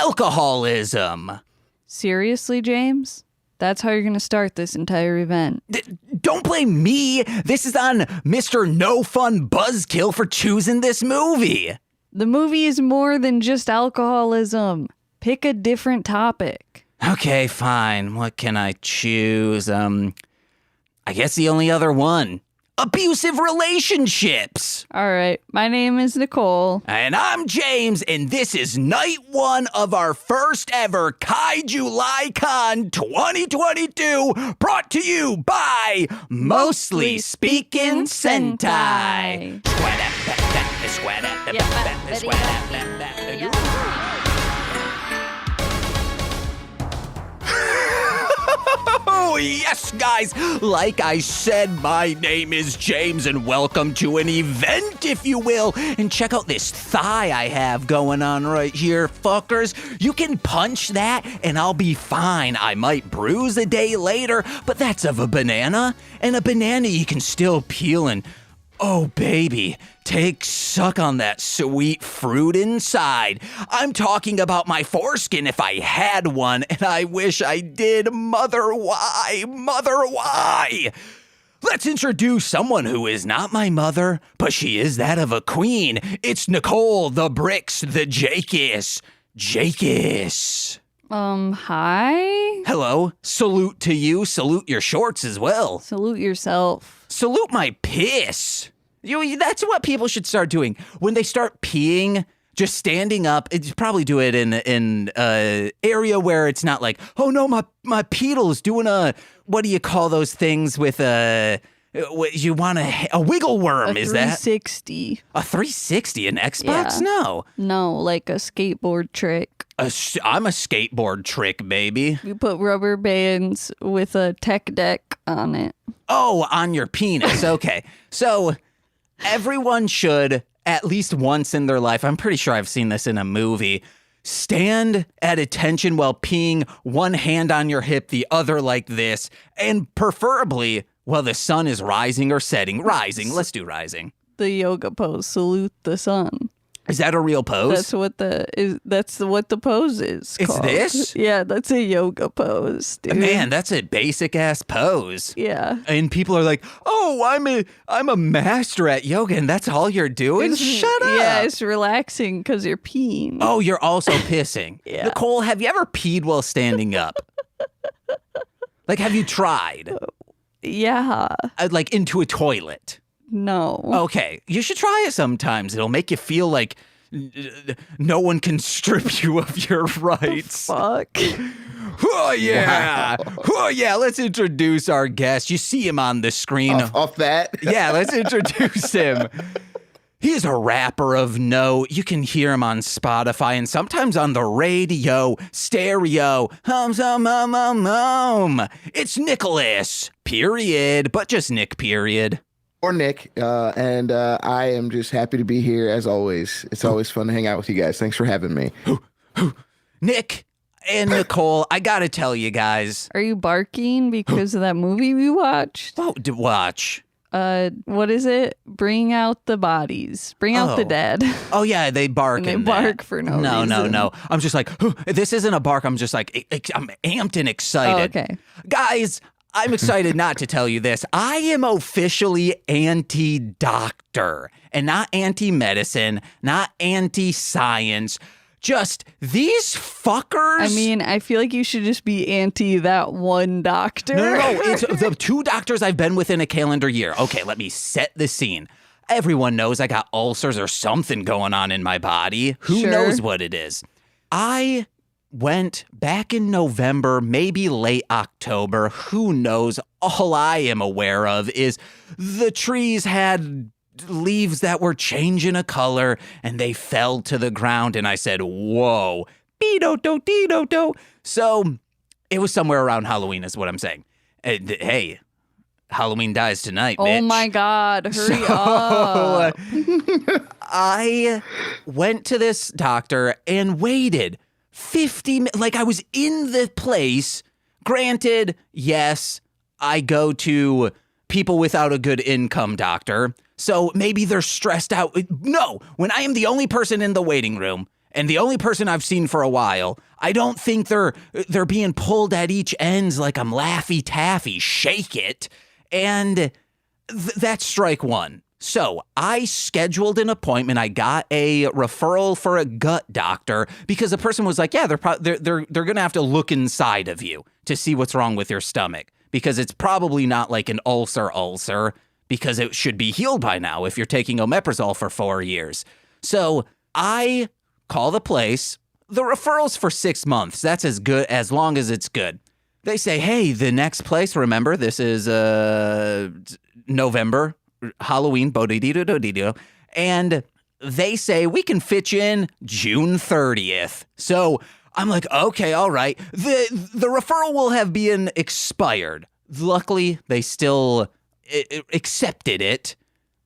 alcoholism. Seriously, James? That's how you're going to start this entire event. Don't blame me. This is on Mr. No Fun Buzzkill for choosing this movie. The movie is more than just alcoholism. Pick a different topic. Okay, fine. What can I choose? I guess the only other one. Abusive relationships. All right. My name is Nicole. And I'm James, and this is night one of our first ever KaiJULY Con 2022, brought to you by Mostly Speakin Sentai. Oh, yes, guys. Like I said, my name is James, and welcome to an event, if you will. And check out this thigh I have going on right here, fuckers. You can punch that, and I'll be fine. I might bruise a day later, but that's of a banana. And a banana you can still peel and... oh, baby, take suck on that sweet fruit inside. I'm talking about my foreskin if I had one, and I wish I did. Mother, why? Mother, why? Let's introduce someone who is not my mother, but she is that of a queen. It's Nicole, the Bricks, the Jakis. Jakis. Hi? Hello. Salute to you. Salute your shorts as well. Salute yourself. Salute my piss. That's what people should start doing. When they start peeing, just standing up, probably do it in an area where it's not like, oh no, my pedal's doing what do you call those things with you want a wiggle worm, is that? 360. A 360, an Xbox? Yeah. No. No, like a skateboard trick. I'm a skateboard trick, baby. You put rubber bands with a tech deck on it. Oh, on your penis. Okay. So everyone should, at least once in their life, I'm pretty sure I've seen this in a movie, stand at attention while peeing, one hand on your hip, the other like this, and preferably while the sun is rising or setting. Rising. Let's do rising. The yoga pose, salute the sun. Is that a real pose? That's what the pose is It's called. this? Yeah, that's a yoga pose, dude. Man, that's a basic ass pose. Yeah. And people are like, "Oh, I'm a master at yoga, and that's all you're doing." Shut up. Yeah, it's relaxing because you're peeing. Oh, you're also pissing. Yeah. Nicole, have you ever peed while standing up? Like, have you tried? Yeah. Like into a toilet? No. Okay, you should try it sometimes. It'll make you feel like no one can strip you of your rights. Fuck. Oh, yeah. Wow. Oh, yeah. Let's introduce our guest. You see him on the screen. Off that? Yeah, let's introduce him. He's a rapper of note. You can hear him on Spotify and sometimes on the radio, stereo. It's Nicholas, period. But just Nick, period. Or Nick, and I am just happy to be here as always. It's always fun to hang out with you guys. Thanks for having me. Nick and Nicole, I gotta tell you guys. Are you barking because of that movie we watched? Oh, to watch. What is it? Bring out the bodies. Bring out the dead. Oh, yeah, they bark And they in bark that. for no reason. No. I'm just like, this isn't a bark. I'm just like, I'm amped and excited. Oh, okay. Guys, I'm excited not to tell you this. I am officially anti-doctor and not anti-medicine, not anti-science. Just these fuckers. I mean, I feel like you should just be anti that one doctor. No. It's the two doctors I've been with in a calendar year. Okay, let me set the scene. Everyone knows I got ulcers or something going on in my body. Who knows what it is? I went back in November, maybe late October. Who knows? All I am aware of is the trees had leaves that were changing a color and they fell to the ground. And I said, whoa, dee-do-do. So it was somewhere around Halloween is what I'm saying. Hey, Halloween dies tonight, bitch. Oh my God, hurry up. I went to this doctor and waited 50 minutes. Like I was in the place. Granted, yes, I go to people without a good income doctor. So maybe they're stressed out. No, when I am the only person in the waiting room And the only person I've seen for a while, I don't think they're being pulled at each ends like I'm Laffy Taffy. Shake it. And that's strike one. So I scheduled an appointment. I got a referral for a gut doctor because the person was like, yeah, they're going to have to look inside of you to see what's wrong with your stomach, because it's probably not like an ulcer, because it should be healed by now if you're taking omeprazole for 4 years. So I call the place. The referral's for 6 months. That's as good as long as it's good. They say, hey, the next place, remember, this is November, Halloween, bodidoo, and they say we can fit you in June 30th. So I'm like, okay, all right. The referral will have been expired. Luckily, they still accepted it.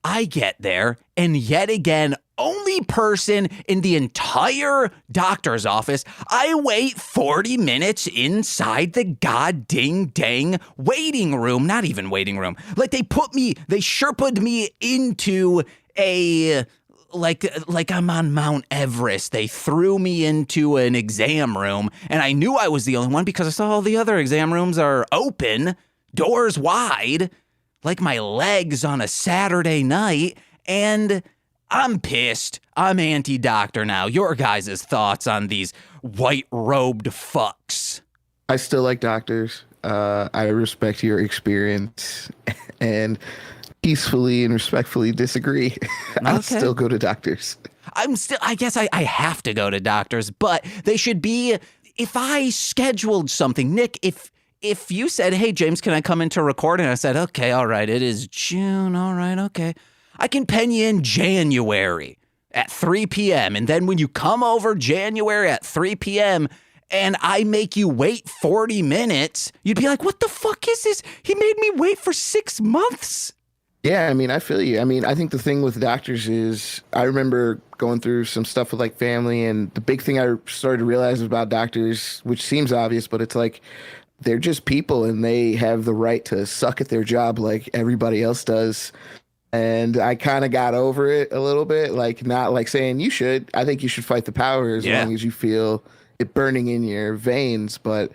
I get there, and yet again, only person in the entire doctor's office, I wait 40 minutes inside the goddamn waiting room. Not even waiting room. Like they Sherpa'd me into a, like I'm on Mount Everest. They threw me into an exam room, and I knew I was the only one because I saw all the other exam rooms are open, doors wide, like my legs on a Saturday night, and I'm pissed. I'm anti-doctor now. Your guys' thoughts on these white-robed fucks? I still like doctors. I respect your experience and peacefully and respectfully disagree. I'll still go to doctors. I guess I have to go to doctors, but they should be, if I scheduled something, Nick, if you said, hey, James, can I come in to record? And I said, okay, all right, it is June, all right, okay. I can pen you in January at 3 p.m. And then when you come over January at 3 p.m. and I make you wait 40 minutes, you'd be like, what the fuck is this? He made me wait for 6 months. Yeah, I mean, I feel you. I mean, I think the thing with doctors is I remember going through some stuff with like family, and the big thing I started to realize about doctors, which seems obvious, but it's like they're just people and they have the right to suck at their job like everybody else does. And I kind of got over it a little bit, like not like saying you should. I think you should fight the power as long as you feel it burning in your veins. But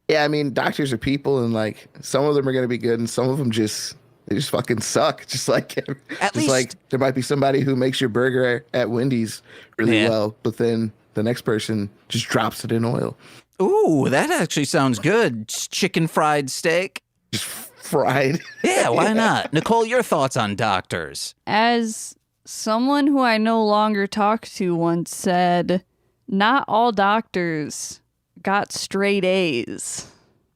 yeah, I mean, doctors are people, and like some of them are going to be good and some of them they just fucking suck. Just like there might be somebody who makes your burger at Wendy's really well, but then the next person just drops it in oil. Ooh, that actually sounds good. Chicken fried steak. Just fried. Yeah, why not? Nicole, your thoughts on doctors? As someone who I no longer talk to once said, not all doctors got straight A's.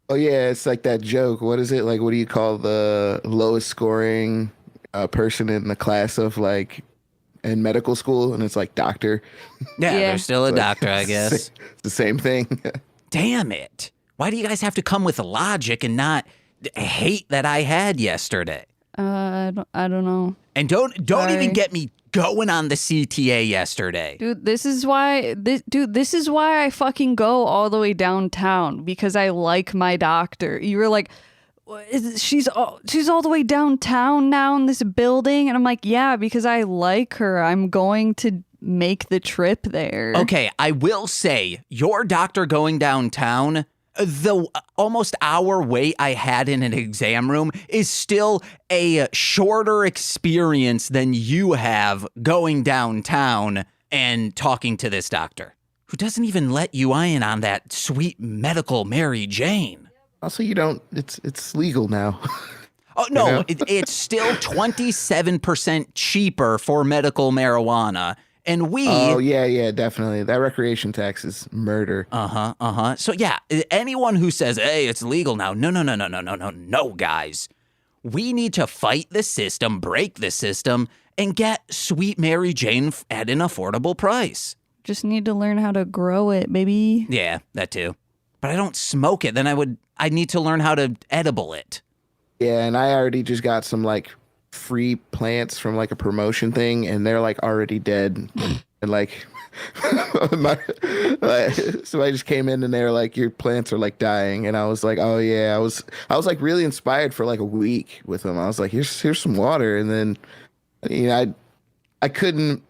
Oh, yeah, it's like that joke. What is it? Like, what do you call the lowest scoring person in the class of like in medical school? And it's like doctor. Yeah, they're still a doctor, I guess. It's the same thing. Damn it. Why do you guys have to come with logic and not hate that I had yesterday? I don't know. And don't even get me going on the CTA yesterday. Dude, this is why I fucking go all the way downtown, because I like my doctor. You were like, she's all the way downtown now in this building, and I'm like, yeah, because I like her. I'm going to make the trip there. Okay, I will say your doctor going downtown, the almost hour wait I had in an exam room is still a shorter experience than you have going downtown and talking to this doctor who doesn't even let you in on that sweet medical Mary Jane. Also, it's legal now. Oh, no, it's still 27% cheaper for medical marijuana. And Oh, yeah, definitely. That recreation tax is murder. So, yeah, anyone who says, hey, it's legal now. No, guys. We need to fight the system, break the system, and get sweet Mary Jane at an affordable price. Just need to learn how to grow it, baby. Yeah, that too. But I don't smoke it. Then I need to learn how to edible it. Yeah, and I already just got some, like, free plants from like a promotion thing, and they're like already dead. And like somebody just came in and they're like, your plants are like dying. And I was like, oh yeah, I was like really inspired for like a week with them. I was like, here's some water. And then I I couldn't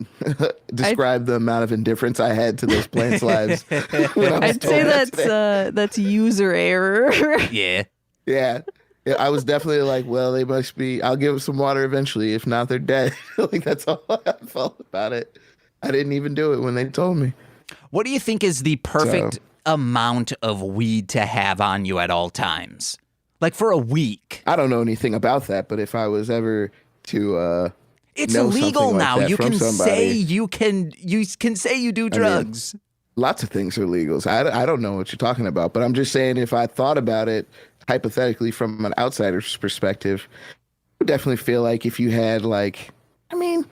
describe the amount of indifference I had to those plants' lives. I'd say that's user error. Yeah. Yeah. Yeah, I was definitely like, well, they must be. I'll give them some water eventually. If not, they're dead. Like that's all I felt about it. I didn't even do it when they told me. What do you think is the perfect amount of weed to have on you at all times? Like for a week? I don't know anything about that, but if I was ever to it's know illegal something now. like that You from can somebody, say you can say you do drugs. Lots of things are legal. So I don't know what you're talking about, but I'm just saying if I thought about it hypothetically from an outsider's perspective, I would definitely feel like if you had like, I mean,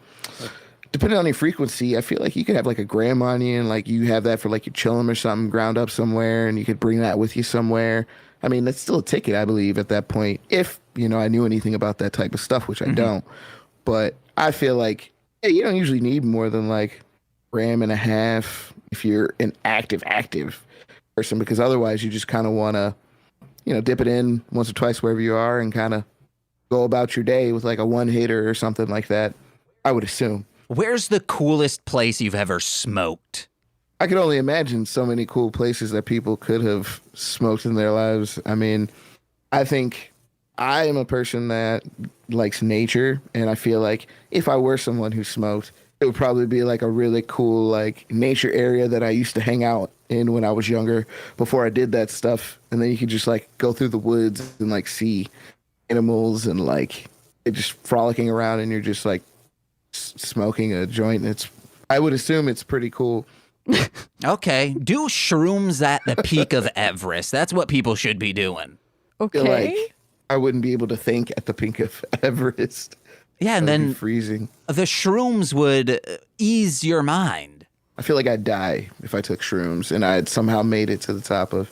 depending on your frequency, I feel like you could have like a gram on you and like you have that for like your chillum or something ground up somewhere and you could bring that with you somewhere. I mean, that's still a ticket, I believe, at that point, if, you know, I knew anything about that type of stuff, which I don't. But I feel like, yeah, you don't usually need more than like gram and a half if you're an active person, because otherwise you just kind of want to, you know, dip it in once or twice wherever you are and kind of go about your day with like a one hitter or something like that, I would assume. Where's the coolest place you've ever smoked? I can only imagine so many cool places that people could have smoked in their lives. I mean, I think I am a person that likes nature, and I feel like if I were someone who smoked, it would probably be like a really cool like nature area that I used to hang out in when I was younger before I did that stuff. And then you could just like go through the woods and like see animals and like it just frolicking around and you're just like smoking a joint. I would assume it's pretty cool. Okay. Do shrooms at the peak of Everest. That's what people should be doing. Okay. Like I wouldn't be able to think at the peak of Everest. Yeah, and then freezing. The shrooms would ease your mind. I feel like I'd die if I took shrooms and I had somehow made it to the top of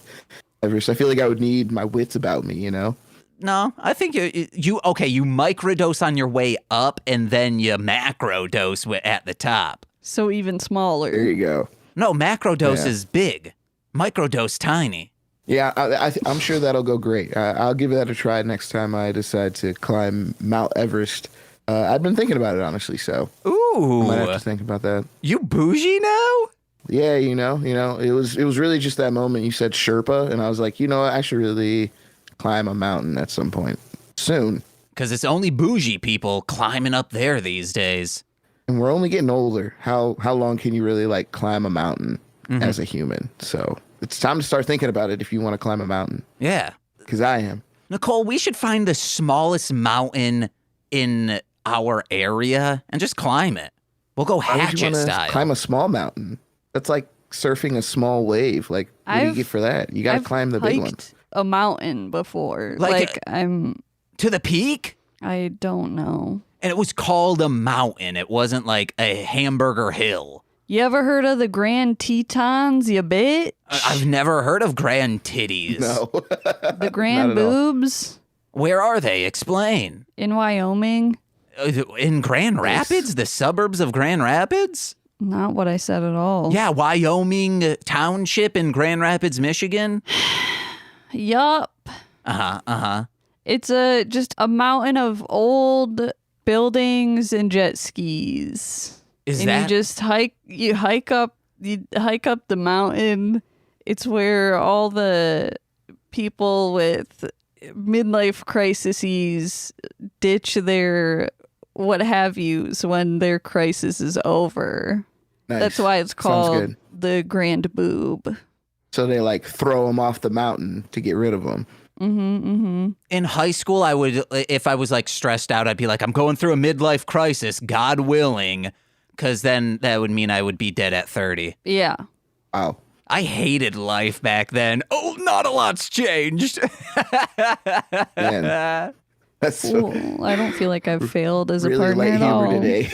Everest. I feel like I would need my wits about me, you know? No, I think you microdose on your way up and then you macrodose at the top. So even smaller. There you go. No, macrodose is big. Microdose tiny. Yeah, I'm sure that'll go great. I'll give that a try next time I decide to climb Mount Everest. I've been thinking about it, honestly, so ooh, I might have to think about that. You bougie now? Yeah, you know, it was really just that moment you said Sherpa, and I was like, you know what, I should really climb a mountain at some point soon. Because it's only bougie people climbing up there these days. And we're only getting older. How long can you really like climb a mountain as a human? So it's time to start thinking about it if you want to climb a mountain. Yeah. Because I am. Nicole, we should find the smallest mountain in our area and just climb it. We'll go hatchet style. Climb a small mountain. That's like surfing a small wave. Like, what do you get for that? You got to climb the big one. A mountain before. I'm to the peak? I don't know. And it was called a mountain. It wasn't like a hamburger hill. You ever heard of the Grand Tetons, you bitch? I've never heard of Grand Titties. No. The Grand Boobs? Where are they? Explain. In Wyoming. In Grand Rapids? The suburbs of Grand Rapids? Not what I said at all. Yeah, Wyoming Township in Grand Rapids, Michigan? Yup. It's just a mountain of old buildings and jet skis. You just hike up the mountain. It's where all the people with midlife crises ditch their what have yous when their crisis is over. Nice. That's why it's called the Grand Boob. So they like throw them off the mountain to get rid of them. In high school, I would, if I was like stressed out, I'd be like, I'm going through a midlife crisis, God willing, because then that would mean I would be dead at 30. Yeah. Wow. I hated life back then. Oh, not a lot's changed. Man, that's so I don't feel like I've failed as really a partner light at humor all. today.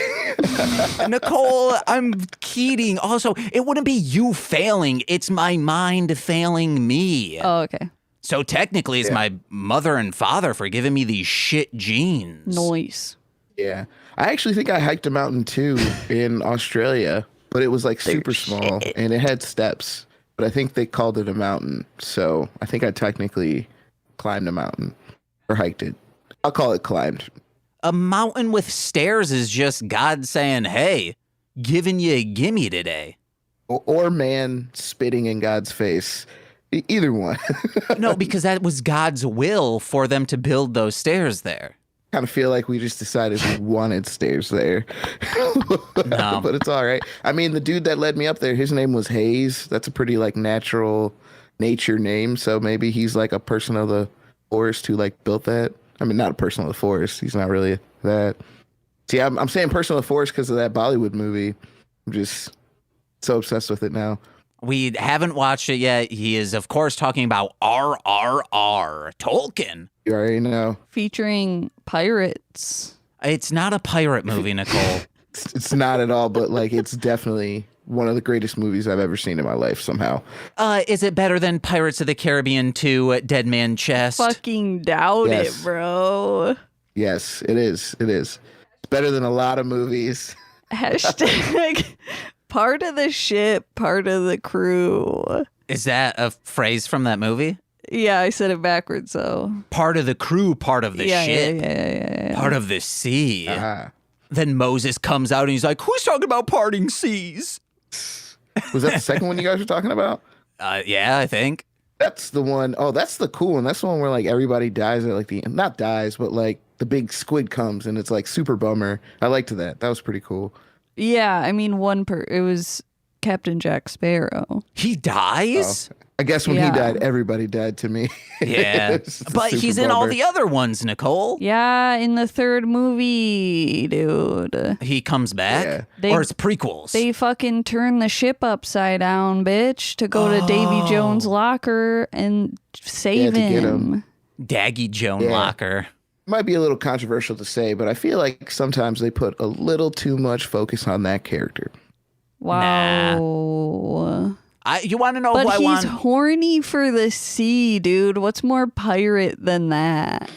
Nicole, I'm kidding. Also, it wouldn't be you failing. It's my mind failing me. Oh, okay. So technically, it's my mother and father for giving me these shit genes. Noise. Yeah. I actually think I hiked a mountain too in Australia, but it was like super small and it had steps, but I think they called it a mountain. So I think I technically climbed a mountain or hiked it. I'll call it climbed. A mountain with stairs is just God saying, hey, giving you a gimme today. Or man spitting in God's face. Either one. No, because that was God's will for them to build those stairs there. Kind of feel like we just decided we wanted stairs there. No. But it's all right. I mean, the dude that led me up there, his name was Hayes. That's a pretty like nature name. So maybe he's like a person of the forest who like built that. I mean, not a person of the forest. He's not really that. See, I'm saying person of the forest because of that Bollywood movie. I'm just so obsessed with it now. We haven't watched it yet. He is, of course, talking about RRR, Tolkien. You already know. Featuring pirates. It's not a pirate movie, Nicole. It's not at all, but like it's definitely one of the greatest movies I've ever seen in my life somehow. Is it better than Pirates of the Caribbean 2, Dead Man Chest? Fucking doubt it, bro. Yes, it is. It is. It's better than a lot of movies. Hashtag part of the ship, part of the crew. Is that a phrase from that movie? Yeah, I said it backwards, so. Part of the crew, part of the ship, yeah. part of the sea. Uh-huh. Then Moses comes out and he's like, who's talking about parting seas? Was that the second one you guys were talking about? Yeah, I think. That's the one. Oh, that's the cool one. That's the one where like everybody dies at like the end. Not dies, but like the big squid comes and it's like super bummer. I liked that. That was pretty cool. Yeah, I mean, it was Captain Jack Sparrow. He dies? Oh, I guess when he died, everybody died to me. Yeah. But he's in all the other ones, Nicole. Yeah, in the third movie, dude. He comes back? Yeah. Or it's prequels? They fucking turn the ship upside down, bitch, to go to Davy Jones' locker and save to get him. Daggy Joan Locker. Might be a little controversial to say, but I feel like sometimes they put a little too much focus on that character. Wow. You want to know but who I want? He's horny for the sea, dude. What's more pirate than that?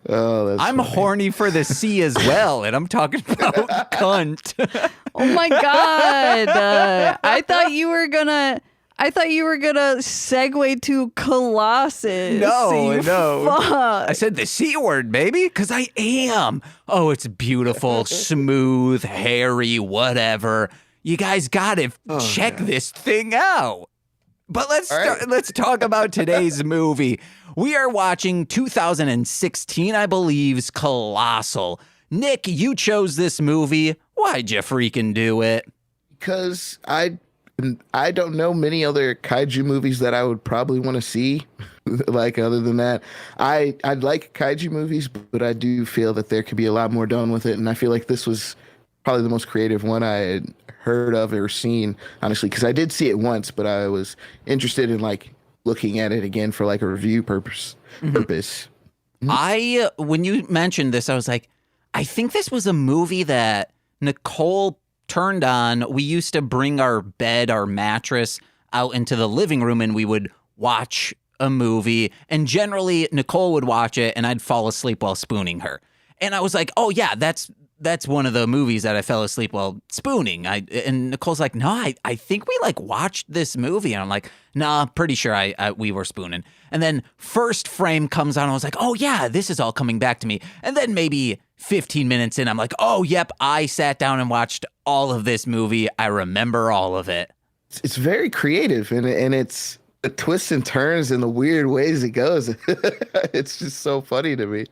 Oh, that's I'm funny. horny for the sea as well, and I'm talking about cunt. Oh my god! I thought you were gonna segue to Colossus. No. Fuck. I said the C word, baby, because I am. Oh, it's beautiful, smooth, hairy, whatever. You guys got to check this thing out. But let's talk about today's movie. We are watching 2016, I believe's Colossal. Nick, you chose this movie. Why'd you freaking do it? Because I don't know many other kaiju movies that I would probably want to see. Like other than that, I like kaiju movies, but I do feel that there could be a lot more done with it. And I feel like this was probably the most creative one I had heard of or seen, honestly, because I did see it once, but I was interested in like looking at it again for like a review purpose. When you mentioned this, I was like, I think this was a movie that Nicole turned on. We used to bring our bed, our mattress out into the living room and we would watch a movie. And generally Nicole would watch it and I'd fall asleep while spooning her. And I was like, oh yeah, that's one of the movies that I fell asleep while spooning. And Nicole's like, no, I think we like watched this movie. And I'm like, nah, pretty sure we were spooning. And then first frame comes on. I was like, oh yeah, this is all coming back to me. And then maybe 15 minutes in, I'm like, oh, yep, I sat down and watched all of this movie. I remember all of it. It's very creative and it's the twists and turns and the weird ways it goes. It's just so funny to me.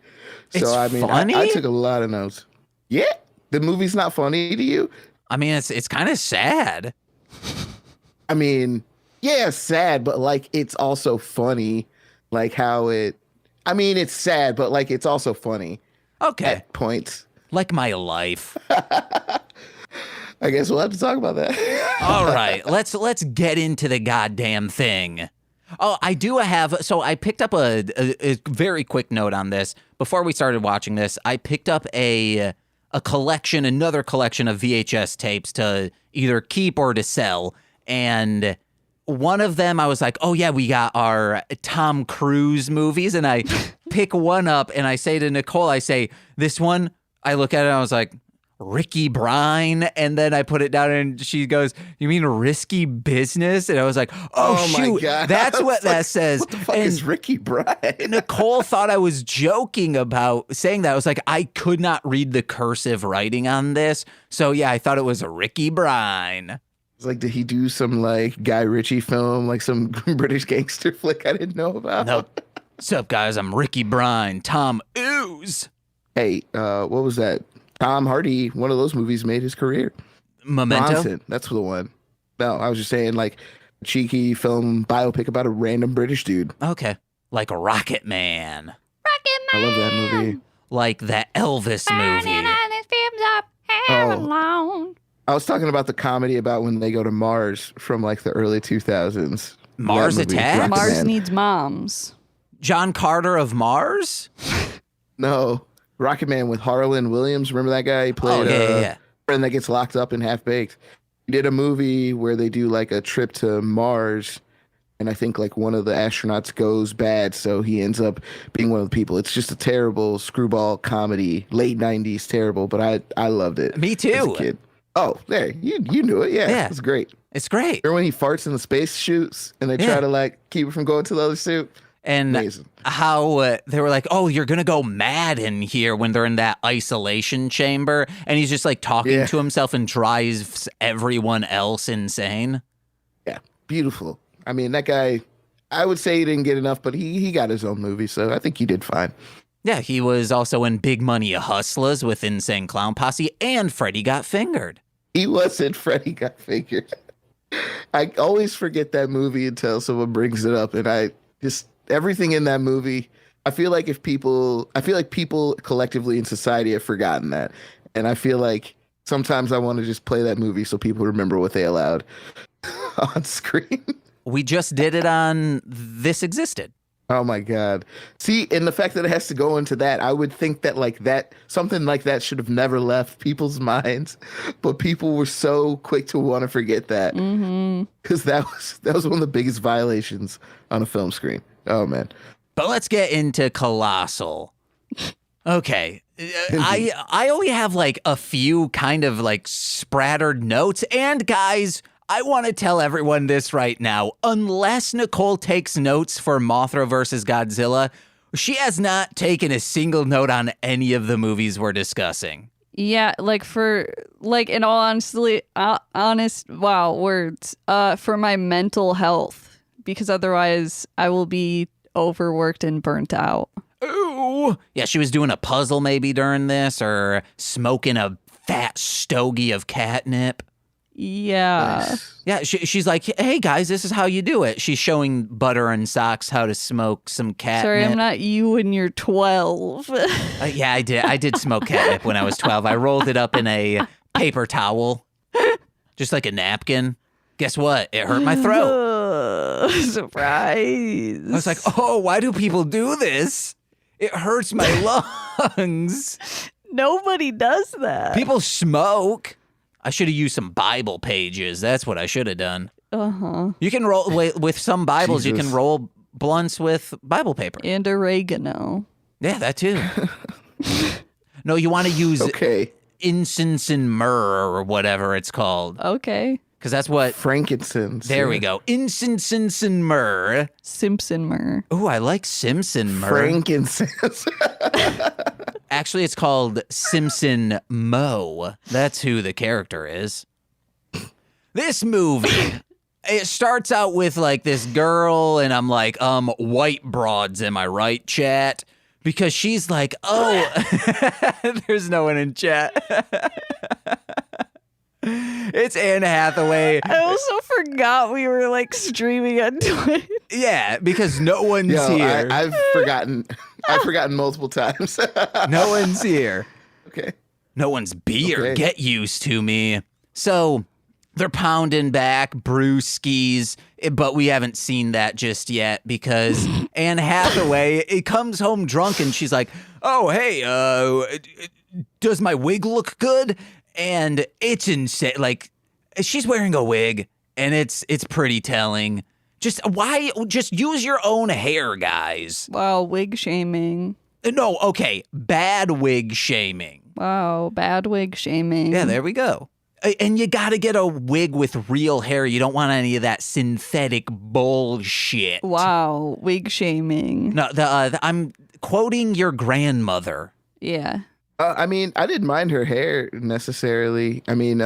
So, I mean, I took a lot of notes. Yeah, the movie's not funny to you? I mean, it's kind of sad. I mean, yeah, it's sad, but like it's also funny. Like how it's sad, but like it's also funny. Okay. At points. Like my life. I guess we'll have to talk about that. All right, let's get into the goddamn thing. Oh, I do have, so I picked up a very quick note on this. Before we started watching this, I picked up another collection of VHS tapes to either keep or to sell. And one of them, I was like, oh yeah, we got our Tom Cruise movies. And I pick one up and I say to Nicole, this one, I look at it and I was like, Ricky Brine, and then I put it down and she goes, "You mean risky business?" And I was like, oh shoot, my God. that's what that Like, says. What the fuck And is Ricky Brine? Nicole thought I was joking about saying that. I was like, I could not read the cursive writing on this. So yeah, I thought it was a Ricky Brine. It's like, did he do some like Guy Ritchie film, like some British gangster flick I didn't know about? Nope. What's up, guys? I'm Ricky Brine. Tom Ooze. Hey, what was that? Tom Hardy, one of those movies made his career. Memento. Bronson, that's the one. No, I was just saying, like, cheeky film biopic about a random British dude. Okay. Like Rocket Man. I love that movie. Like that Elvis movie. Oh. I was talking about the comedy about when they go to Mars from like the early 2000s. Mars That movie, Attacks? Rocket Mars Man. needs moms. John Carter of Mars? No, Rocket Man with Harlan Williams. Remember that guy? He played yeah. friend that gets locked up in Half Baked. He did a movie where they do like a trip to Mars, and I think like one of the astronauts goes bad, so he ends up being one of the people. It's just a terrible screwball comedy, late 90s, terrible, but I loved it. Me too. As a kid. Oh, there, you knew it. Yeah, it's great. It's great. Remember when he farts in the space shoots and they try to like keep it from going to the other suit? And Amazing. how they were like, oh, you're going to go mad in here when they're in that isolation chamber. And he's just like talking to himself and drives everyone else insane. Yeah, beautiful. I mean, that guy, I would say he didn't get enough, but he got his own movie, so I think he did fine. Yeah, he was also in Big Money Hustlers with Insane Clown Posse and Freddy Got Fingered. He was in Freddy Got Fingered. I always forget that movie until someone brings it up, and I just everything in that movie. I feel like people collectively in society have forgotten that, and I feel like sometimes I want to just play that movie so people remember what they allowed on screen. We just did it on This Existed. Oh my God. See, and the fact that it has to go into that, I would think that like that, something like that should have never left people's minds, but people were so quick to want to forget that. Because that was one of the biggest violations on a film screen. Oh man. But let's get into Colossal. Okay. I only have like a few kind of like sprattered notes. And guys, I want to tell everyone this right now. Unless Nicole takes notes for Mothra vs. Godzilla, she has not taken a single note on any of the movies we're discussing. Yeah, in all honest words, for my mental health, because otherwise I will be overworked and burnt out. Ooh. Yeah, she was doing a puzzle maybe during this, or smoking a fat stogie of catnip. Yeah. Nice. Yeah, she's like, hey guys, this is how you do it. She's showing Butter and Socks how to smoke some catnip. Sorry, I'm not you when you're 12. Yeah, I did smoke catnip when I was 12. I rolled it up in a paper towel, just like a napkin. Guess what? It hurt my throat. Surprise. I was like, oh, why do people do this? It hurts my lungs. Nobody does that. People smoke. I should have used some Bible pages. That's what I should have done. Uh-huh. You can roll with some Bibles. You Jesus. can roll blunts with Bible paper. And oregano. Yeah, that too. No, you want to use incense and myrrh or whatever it's called. Okay. Because that's what... Frankincense. There we go. Incense and myrrh. Simpson myrrh. Ooh, I like Simpson myrrh. Frankincense. Actually, it's called Simpson Mo. That's who the character is. This movie, it starts out with like this girl, and I'm like, white broads, am I right, chat? Because she's like, oh, there's no one in chat. It's Anne Hathaway. I also forgot we were like streaming on Twitch. Yeah, because no one's here. I've forgotten multiple times. No one's here. Okay. No one's beer. Okay. Get used to me. So they're pounding back brewskis, but we haven't seen that just yet because Anne Hathaway comes home drunk and she's like, oh, hey, does my wig look good? And it's insane. Like, she's wearing a wig, and it's pretty telling. Just use your own hair, guys. Wow, wig shaming. No, okay, bad wig shaming. Wow, bad wig shaming. Yeah, there we go. And you got to get a wig with real hair. You don't want any of that synthetic bullshit. Wow, wig shaming. No, I'm quoting your grandmother. Yeah. I mean, I didn't mind her hair necessarily. I mean,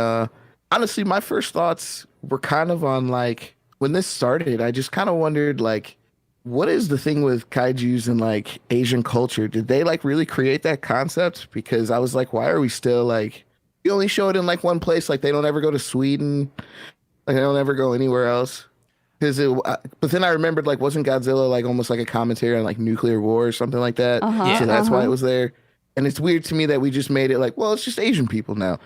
honestly, my first thoughts were kind of on like when this started, I just kind of wondered like, what is the thing with kaijus and like Asian culture? Did they like really create that concept? Because I was like, why are we still like, you only show it in like one place, like they don't ever go to Sweden, like they don't ever go anywhere else. Because but then I remembered like, wasn't Godzilla like almost like a commentary on like nuclear war or something like that? Uh-huh, So that's why it was there. And it's weird to me that we just made it like, well, it's just Asian people now.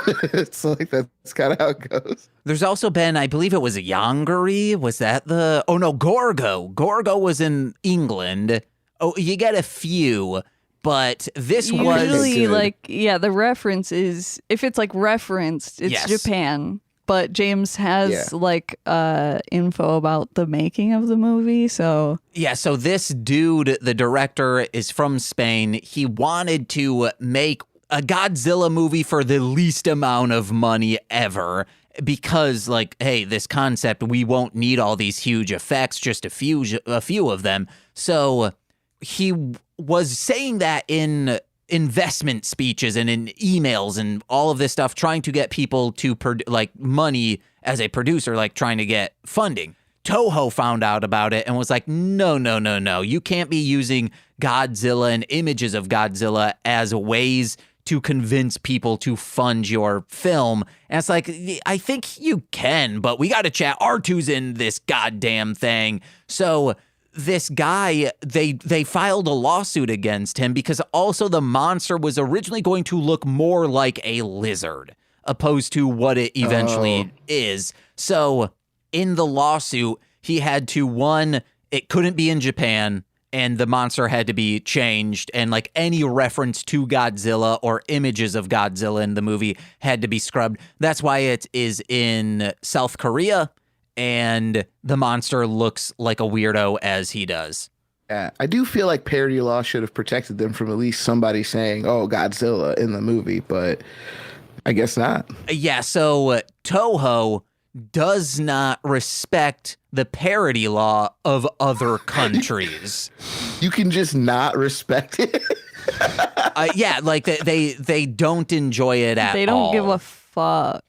It's like that's kind of how it goes. There's also been, I believe it was Yongari. Was that the? Oh no, Gorgo. Gorgo was in England. Oh, you get a few, but this was Usually, like, yeah, the reference is, if it's like referenced, it's Yes. Japan. But James has like info about the making of the movie, so Yeah, so this dude, the director, is from Spain. He wanted to make a Godzilla movie for the least amount of money ever because, like, hey, this concept, we won't need all these huge effects, just a few of them. So he was saying that in investment speeches and in emails and all of this stuff, trying to get people to like money as a producer, like trying to get funding. Toho found out about it and was like, no. You can't be using Godzilla and images of Godzilla as ways to convince people to fund your film. And it's like, I think you can, but we got to chat. R2's in this goddamn thing. So this guy, they filed a lawsuit against him because also the monster was originally going to look more like a lizard opposed to what it eventually is. So in the lawsuit, he had to, one, it couldn't be in Japan and the monster had to be changed, and like any reference to Godzilla or images of Godzilla in the movie had to be scrubbed. That's why it is in South Korea, and the monster looks like a weirdo as he does. Yeah, I do feel like parody law should have protected them from at least somebody saying, "Oh, Godzilla" in the movie, but I guess not. Yeah, so Toho does not respect the parody law of other countries. You can just not respect it. Yeah, like they don't enjoy it at all. they don't give a fuck.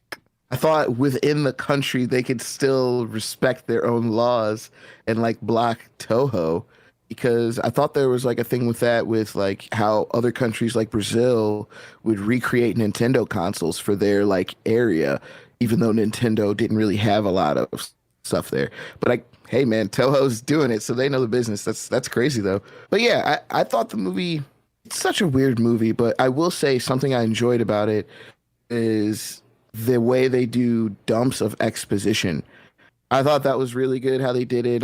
I thought within the country they could still respect their own laws and like block Toho, because I thought there was like a thing with that with like how other countries like Brazil would recreate Nintendo consoles for their like area, even though Nintendo didn't really have a lot of stuff there. But hey man, Toho's doing it, so they know the business. That's crazy though. But yeah, I thought the movie, it's such a weird movie, but I will say something I enjoyed about it is the way they do dumps of exposition. I thought that was really good how they did it.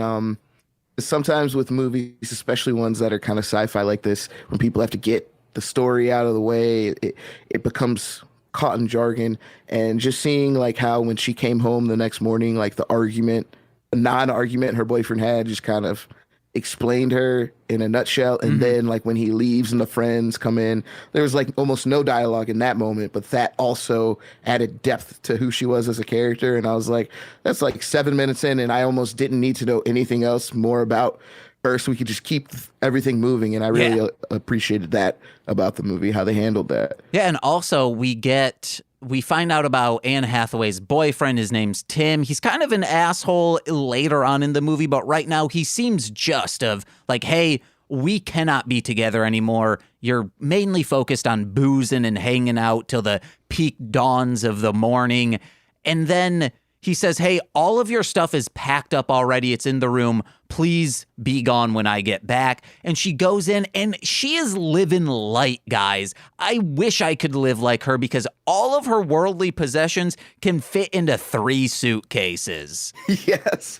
Sometimes with movies, especially ones that are kind of sci-fi like this, when people have to get the story out of the way, it becomes caught in jargon. And just seeing like how when she came home the next morning, like the non-argument her boyfriend had just kind of explained her in a nutshell. And then like when he leaves and the friends come in, there was like almost no dialogue in that moment, but that also added depth to who she was as a character. And I was like, that's like 7 minutes in and I almost didn't need to know anything else more about her, so we could just keep everything moving. And I really appreciated that about the movie, how they handled that. Yeah, and also we find out about Anne Hathaway's boyfriend. His name's Tim. He's kind of an asshole later on in the movie, but right now he seems just of like, hey, we cannot be together anymore. You're mainly focused on boozing and hanging out till the peak dawns of the morning. And then he says, hey, all of your stuff is packed up already. It's in the room. Please be gone when I get back. And she goes in and she is living light, guys. I wish I could live like her because all of her worldly possessions can fit into 3 suitcases. Yes.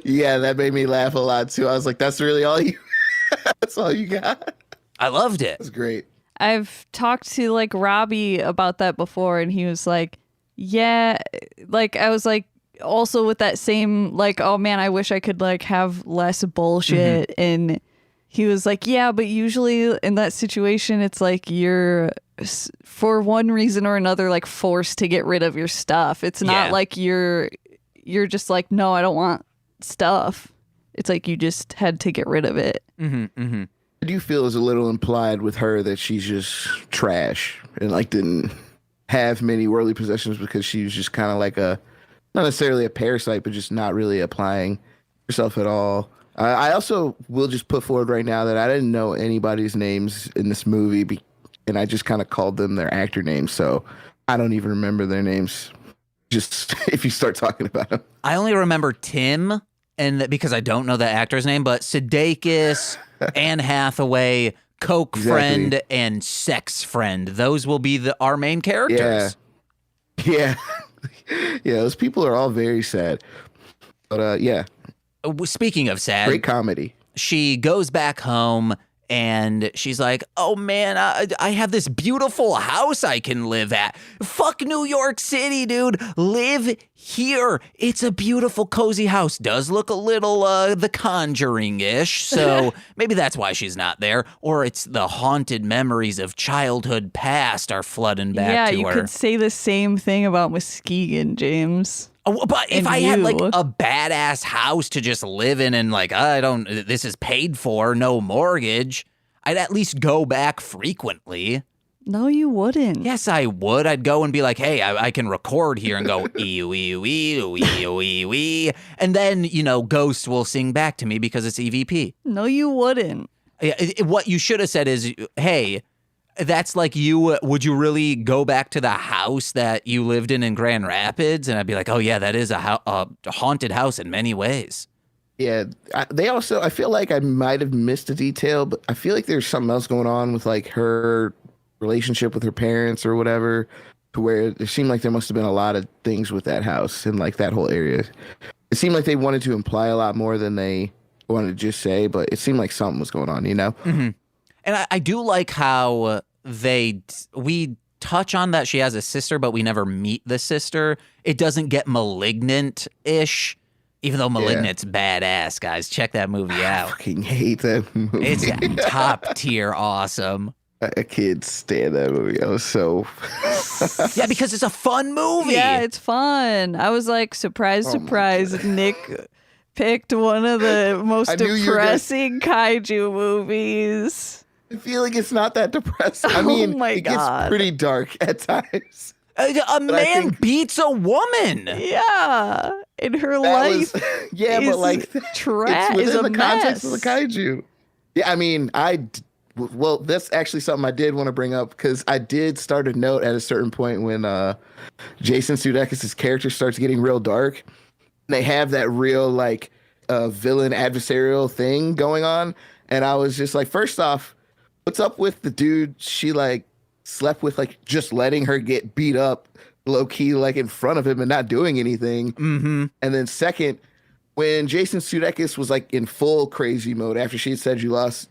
Yeah, that made me laugh a lot too. I was like, that's really all you that's all you got. I loved it. That's great. I've talked to like Robbie about that before, and he was like, yeah, like I was like, also with that same like, oh man, I wish I could like have less bullshit. And he was like, yeah, but usually in that situation, it's like you're, for one reason or another, like forced to get rid of your stuff. It's not like you're just like, no, I don't want stuff. It's like you just had to get rid of it. I do feel is a little implied with her that she's just trash and like didn't have many worldly possessions because she was just kind of like not necessarily a parasite, but just not really applying herself at all. I also will just put forward right now that I didn't know anybody's names in this movie, and I just kind of called them their actor names, so I don't even remember their names. Just if you start talking about them, I only remember Tim, and because I don't know the actor's name, but Sudeikis, Anne Hathaway, Coke friend, and sex friend. Those will be our main characters. Yeah. Yeah, those people are all very sad. But yeah. Speaking of sad, great comedy. She goes back home and she's like, oh man, I have this beautiful house I can live at. Fuck New York City, dude. Live here. It's a beautiful, cozy house. Does look a little The Conjuring-ish, so maybe that's why she's not there. Or it's the haunted memories of childhood past are flooding back to her. Yeah, you could say the same thing about Muskegon, James. Oh, but if I had like a badass house to just live in and like, this is paid for, no mortgage, I'd at least go back frequently. No, you wouldn't. Yes, I would. I'd go and be like, hey, I can record here and go, ee-wee-wee. And then, ghosts will sing back to me because it's EVP. No, you wouldn't. What you should have said is, hey, that's like you, would you really go back to the house that you lived in Grand Rapids? And I'd be like, oh yeah, that is a haunted house in many ways. Yeah, I feel like I might have missed a detail, but I feel like there's something else going on with like her relationship with her parents or whatever, to where it seemed like there must have been a lot of things with that house and like that whole area. It seemed like they wanted to imply a lot more than they wanted to just say, but it seemed like something was going on, Mm-hmm. And I do like how we touch on that she has a sister, but we never meet the sister. It doesn't get Malignant-ish, even though Malignant's badass, guys. Check that movie out. I fucking hate that movie. It's top tier awesome. I can't stand that movie. I was so... Yeah, because it's a fun movie. Yeah, it's fun. I was like, surprise, Nick picked one of the most depressing kaiju movies. I feel like it's not that depressing. I mean, it gets pretty dark at times. A man beats a woman. Yeah, in her life. But like trash. It's within the mess. context of the kaiju. Yeah, I mean, well, that's actually something I did want to bring up because I did start a note at a certain point when Jason Sudeikis' character starts getting real dark. They have that real like villain adversarial thing going on, and I was just like, first off, what's up with the dude she like slept with, like just letting her get beat up low key, like in front of him and not doing anything. Mm-hmm. And then second, when Jason Sudeikis was like in full crazy mode after she had said you lost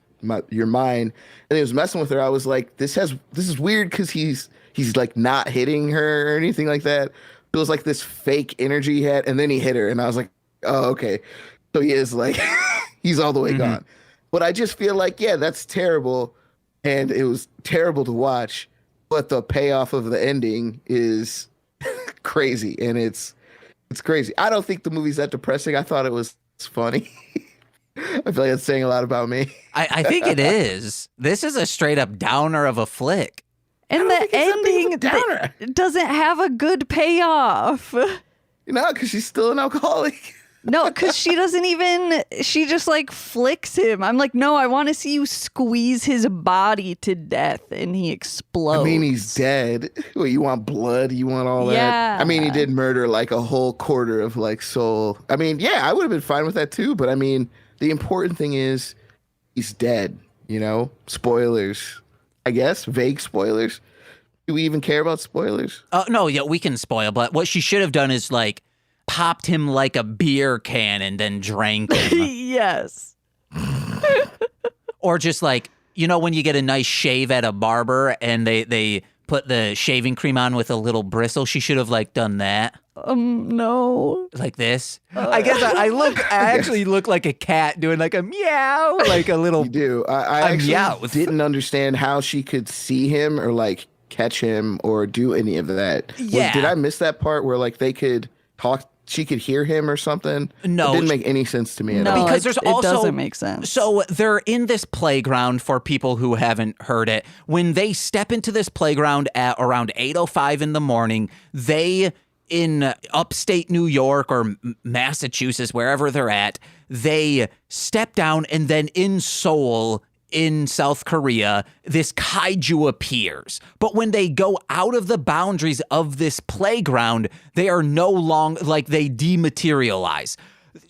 your mind and he was messing with her, I was like, this is weird because he's like not hitting her or anything like that. It was like this fake energy he had, and then he hit her, and I was like, oh, okay. So he is like, he's all the way gone. But I just feel like, yeah, that's terrible. And it was terrible to watch, but the payoff of the ending is crazy, and it's crazy. I don't think the movie's that depressing. I thought it was funny. I feel like it's saying a lot about me. I think it is. This is a straight up downer of a flick. And the ending doesn't have a good payoff. Because she's still an alcoholic. No, because she just like flicks him. I'm like, no, I want to see you squeeze his body to death and he explodes. I mean, he's dead. Well, you want blood? You want all that? I mean, he did murder like a whole quarter of like soul. I mean, yeah, I would have been fine with that too. But I mean, the important thing is he's dead, Spoilers, I guess. Vague spoilers. Do we even care about spoilers? No, yeah, we can spoil. But what she should have done is like, popped him like a beer can and then drank him. Yes. Or just like, when you get a nice shave at a barber and they put the shaving cream on with a little bristle. She should have like done that. No. Like this. I guess I actually look like a cat doing like a meow, like a little. You do. I actually meowth. didn't understand how she could see him or like catch him or do any of that. Yeah. Did I miss that part where like they could talk? She could hear him or something? No. It didn't make any sense to me at all. No, Because there's it also doesn't make sense. So they're in this playground for people who haven't heard it. When they step into this playground at around 8:05 in the morning, they in upstate New York or Massachusetts, wherever they're at, they step down, and then in Seoul, in South Korea, this kaiju appears. But when they go out of the boundaries of this playground, they are no longer, like, they dematerialize.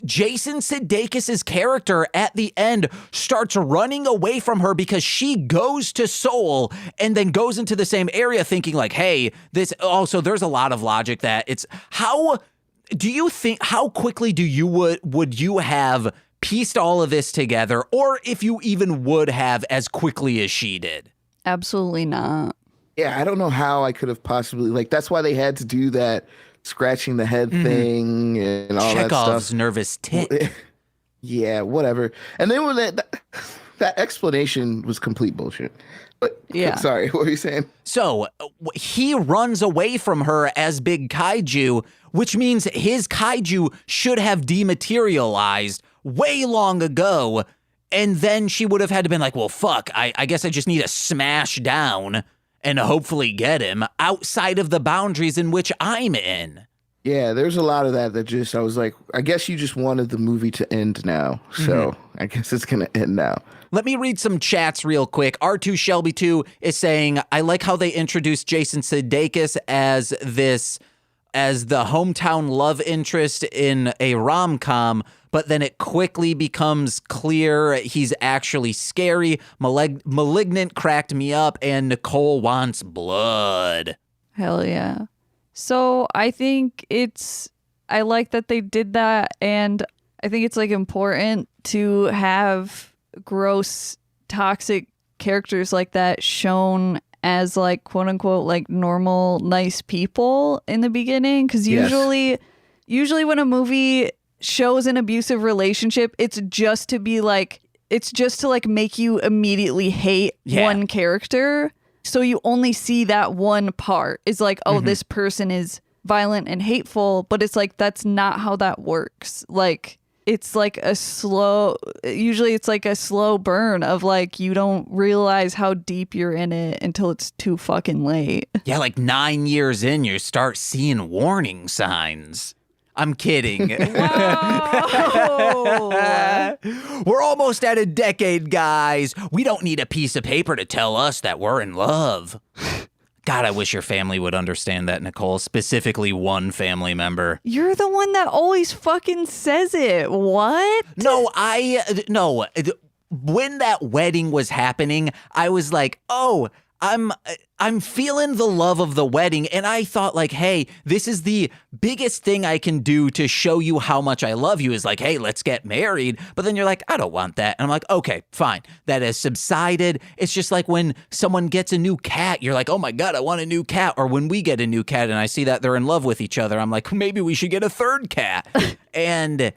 Jason Sudeikis' character at the end starts running away from her because she goes to Seoul and then goes into the same area thinking like, hey, this also, there's a lot of logic that it's how quickly would you have pieced all of this together, or if you even would have as quickly as she did? Absolutely not. Yeah, I don't know how I could have possibly, like, that's why they had to do that scratching the head thing and all that Chekhov's stuff. nervous tick. Yeah, whatever. And then when that explanation was complete bullshit. But Yeah. sorry, what were you saying? So he runs away from her as Big Kaiju, which means his kaiju should have dematerialized way long ago. And then she would have had to been like, well, fuck, I guess I just need to smash down and hopefully get him outside of the boundaries in which I'm in. Yeah, there's a lot of that just, I was like, I guess you just wanted the movie to end now. So I guess it's going to end now. Let me read some chats real quick. R2 Shelby 2 is saying, I like how they introduced Jason Sudeikis as the hometown love interest in a rom-com, but then it quickly becomes clear he's actually scary. Malignant cracked me up, and Nicole wants blood. Hell yeah. So I think I like that they did that, and I think it's like important to have gross, toxic characters like that shown as like quote unquote like normal, nice people in the beginning. Because usually when a movie shows an abusive relationship, it's just to make you immediately hate one character. So you only see that one part. It's like, oh, this person is violent and hateful, but it's like that's not how that works. Like it's like usually it's like a slow burn of like you don't realize how deep you're in it until it's too fucking late. Yeah, like 9 years in, you start seeing warning signs. I'm kidding. Whoa. We're almost at a decade, guys. We don't need a piece of paper to tell us that we're in love. God, I wish your family would understand that, Nicole. Specifically, one family member. You're the one that always fucking says it. What? No. When that wedding was happening, I was like, oh, I'm feeling the love of the wedding, and I thought like, hey, this is the biggest thing I can do to show you how much I love you is like, hey, let's get married. But then you're like, I don't want that. And I'm like, okay, fine. That has subsided. It's just like when someone gets a new cat, you're like, oh my God, I want a new cat. Or when we get a new cat and I see that they're in love with each other, I'm like, maybe we should get a third cat. And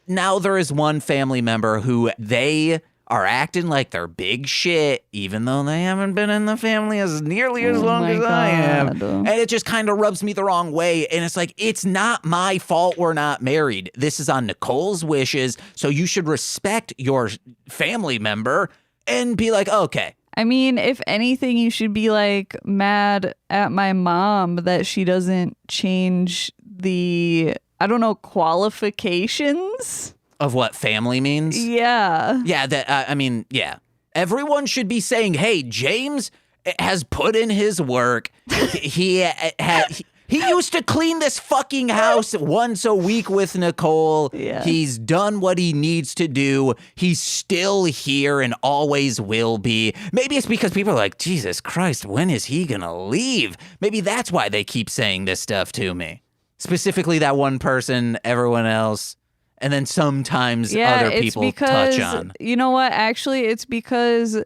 now there is one family member who they are acting like they're big shit, even though they haven't been in the family as nearly as long as I have. And it just kind of rubs me the wrong way. And it's like, it's not my fault we're not married. This is on Nicole's wishes. So you should respect your family member and be like, okay. I mean, if anything, you should be like mad at my mom that she doesn't change the, I don't know, qualifications of what family means? Yeah. Yeah, yeah. Everyone should be saying, hey, James has put in his work. He used to clean this fucking house once a week with Nicole. Yeah. He's done what he needs to do. He's still here and always will be. Maybe it's because people are like, Jesus Christ, when is he gonna leave? Maybe that's why they keep saying this stuff to me. Specifically that one person, everyone else. And then sometimes other people touch on. You know what? Actually, it's because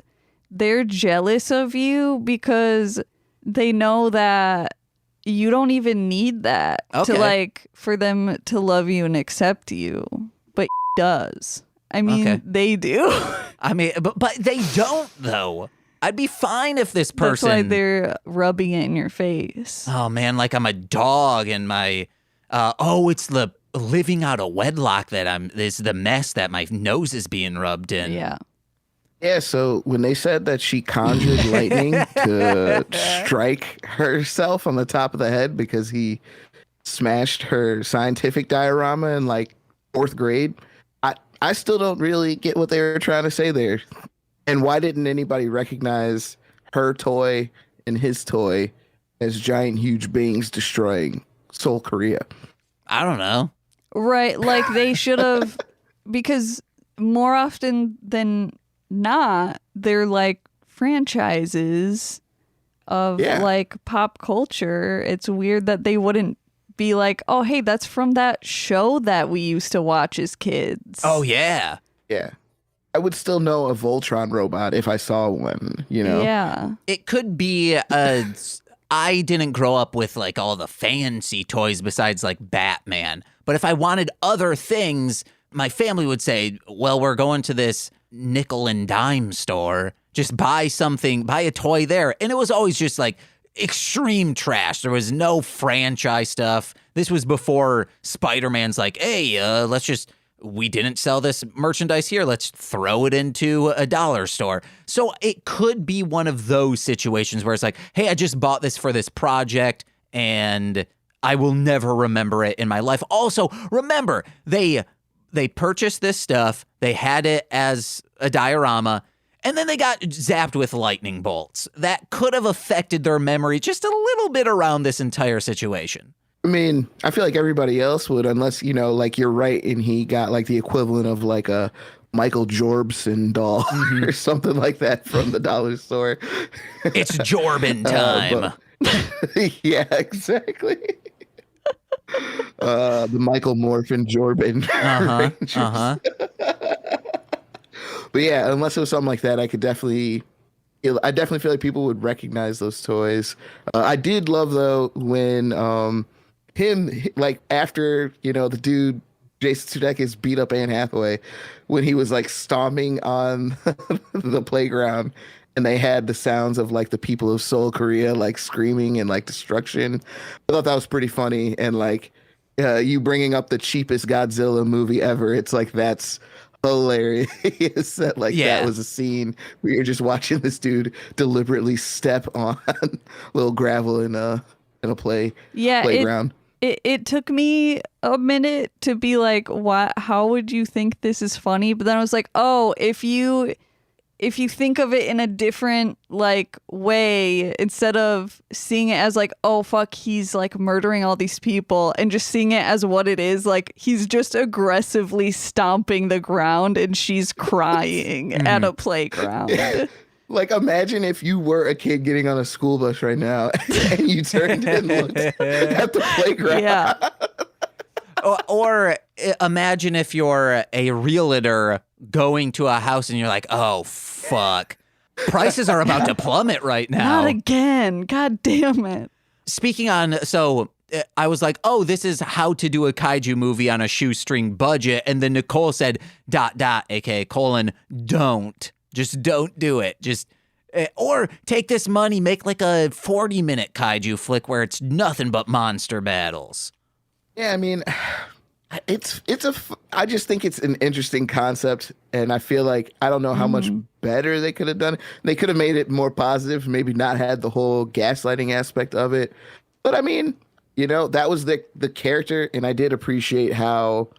they're jealous of you because they know that you don't even need that to like for them to love you and accept you, but does. I mean, they do. I mean, but they don't though. I'd be fine if this person. That's why they're rubbing it in your face. Oh man, like I'm a dog and my. It's the living out of wedlock that is the mess that my nose is being rubbed in. Yeah. Yeah, so when they said that she conjured lightning to strike herself on the top of the head because he smashed her scientific diorama in like 4th grade, I still don't really get what they were trying to say there. And why didn't anybody recognize her toy and his toy as giant, huge beings destroying Seoul, Korea? I don't know. Right, like they should have, because more often than not, they're like franchises of like pop culture. It's weird that they wouldn't be like, oh, hey, that's from that show that we used to watch as kids. Oh, yeah. Yeah. I would still know a Voltron robot if I saw one, you know? Yeah. It could be I didn't grow up with like all the fancy toys besides like Batman. But if I wanted other things, my family would say, well, we're going to this nickel and dime store. Just buy something, buy a toy there. And it was always just like extreme trash. There was no franchise stuff. This was before Spider-Man's like, hey, we didn't sell this merchandise here. Let's throw it into a dollar store. So it could be one of those situations where it's like, hey, I just bought this for this project and I will never remember it in my life. Also, remember, they purchased this stuff. They had it as a diorama. And then they got zapped with lightning bolts. That could have affected their memory just a little bit around this entire situation. I mean, I feel like everybody else would, unless, you know, like you're right and he got like the equivalent of like a Michael Jorbson doll or something like that from the dollar store. It's Jorbin time. Yeah, exactly. The Michael Morphin Jorbin. But yeah, unless it was something like that, I definitely feel like people would recognize those toys. I did love though when him, like after, you know, the dude Jason Sudeikis beat up Anne Hathaway, when he was like stomping on the playground and they had the sounds of like the people of Seoul, Korea, like screaming and like destruction. I thought that was pretty funny. And like you bringing up the cheapest Godzilla movie ever, it's like that's hilarious that like that was a scene where you're just watching this dude deliberately step on little gravel in a playground. It took me a minute to be like, what? How would you think this is funny? But then I was like, oh, if you think of it in a different like way, instead of seeing it as like, oh fuck, he's like murdering all these people, and just seeing it as what it is, like he's just aggressively stomping the ground and she's crying at a playground. Like, imagine if you were a kid getting on a school bus right now and you turned and looked at the playground. Yeah. Or imagine if you're a realtor going to a house and you're like, oh, fuck. Prices are about to plummet right now. Not again. God damn it. Speaking on, so I was like, oh, this is how to do a kaiju movie on a shoestring budget. And then Nicole said, ... aka : don't. Just don't do it. Just or take this money, make like a 40-minute kaiju flick where it's nothing but monster battles. Yeah, I mean, I just think it's an interesting concept, and I feel like I don't know how much better they could have done it. They could have made it more positive, maybe not had the whole gaslighting aspect of it. But I mean, you know, that was the character, and I did appreciate how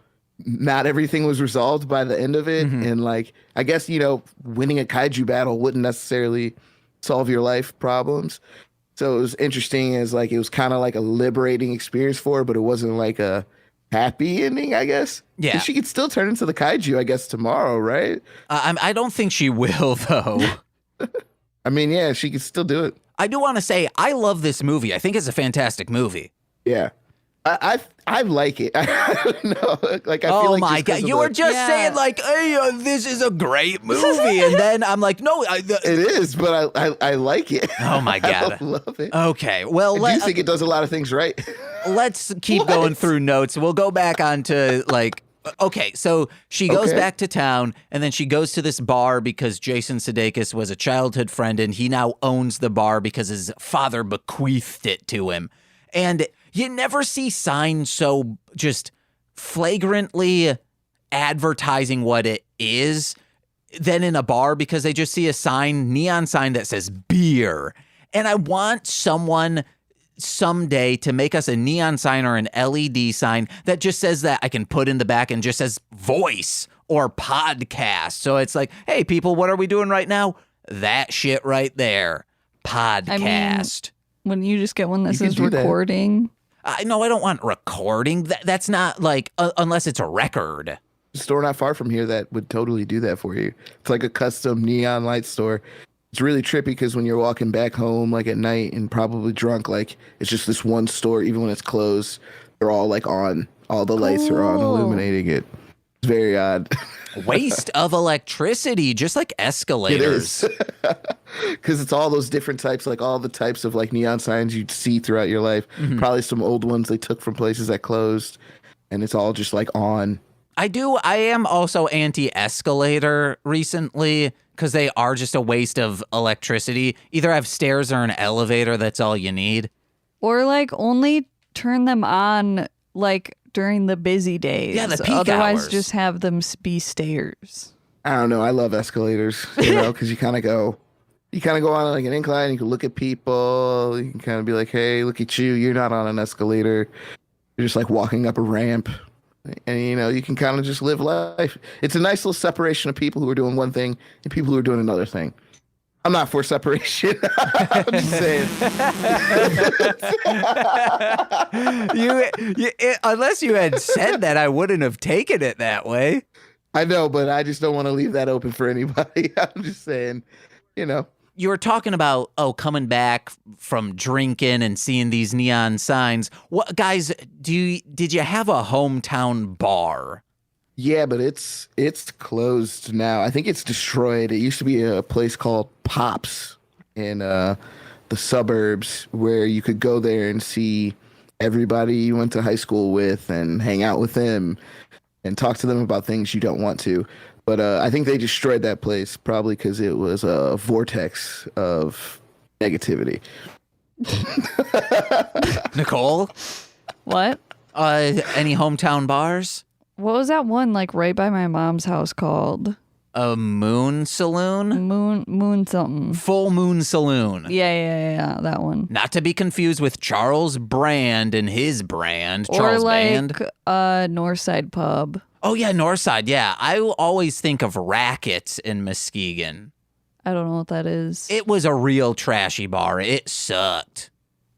not everything was resolved by the end of it. And like, I guess, you know, winning a kaiju battle wouldn't necessarily solve your life problems. So it was interesting as like, it was kind of like a liberating experience for her, but it wasn't like a happy ending, I guess. Yeah. And she could still turn into the kaiju, I guess, tomorrow, right? I don't think she will, though. I mean, yeah, she could still do it. I do want to say, I love this movie. I think it's a fantastic movie. Yeah. I like it. I don't know. Like I feel Oh like my God. You were just saying like, hey, this is a great movie. And then I'm like, no. it is, but I like it. Oh my God. I love it. Okay. Well, I do think it does a lot of things right. let's keep going through notes. We'll go back on to like, okay, so she goes back to town and then she goes to this bar because Jason Sudeikis was a childhood friend and he now owns the bar because his father bequeathed it to him. And you never see signs so just flagrantly advertising what it is than in a bar because they just see a sign, neon sign that says beer. And I want someone someday to make us a neon sign or an LED sign that just says that I can put in the back and just says voice or podcast. So it's like, hey, people, what are we doing right now? That shit right there. Podcast. When you just get one that You can says do that. recording. No, I don't want recording. That's not like, unless it's a record. Store not far from here that would totally do that for you. It's like a custom neon light store. It's really trippy because when you're walking back home like at night and probably drunk, like it's just this one store, even when it's closed, they're all like on. All the lights are on, illuminating it. It's very odd. Waste of electricity, just like It escalators. is. Because it's all those different types, like all the types of like neon signs you'd see throughout your life. Probably some old ones they took from places that closed. And it's all just like on. I am also anti-escalator recently because they are just a waste of electricity. Either have stairs or an elevator, that's all you need. Or like only turn them on like during the busy days. Yeah, the peak Otherwise, hours. just have them be stairs. I don't know. I love escalators, because you kind of go on like an incline. You can look at people. You can kind of be like, hey, look at you. You're not on an escalator. You're just like walking up a ramp. And, you can kind of just live life. It's a nice little separation of people who are doing one thing and people who are doing another thing. I'm not for separation. I'm just saying. Unless you had said that, I wouldn't have taken it that way. I know, but I just don't want to leave that open for anybody. I'm just saying, You were talking about, coming back from drinking and seeing these neon signs. What, guys, did you have a hometown bar? Yeah, but it's closed now. I think it's destroyed. It used to be a place called Pops in the suburbs where you could go there and see everybody you went to high school with and hang out with them and talk to them about things you don't want to. But I think they destroyed that place probably because it was a vortex of negativity. Nicole? What? Any hometown bars? What was that one like right by my mom's house called? A moon saloon? Moon something. Full Moon Saloon. Yeah, that one. Not to be confused with Charles Brand and his brand, Charles or like Band. Northside Pub. Oh, yeah, Northside, yeah. I always think of Rackets in Muskegon. I don't know what that is. It was a real trashy bar. It sucked.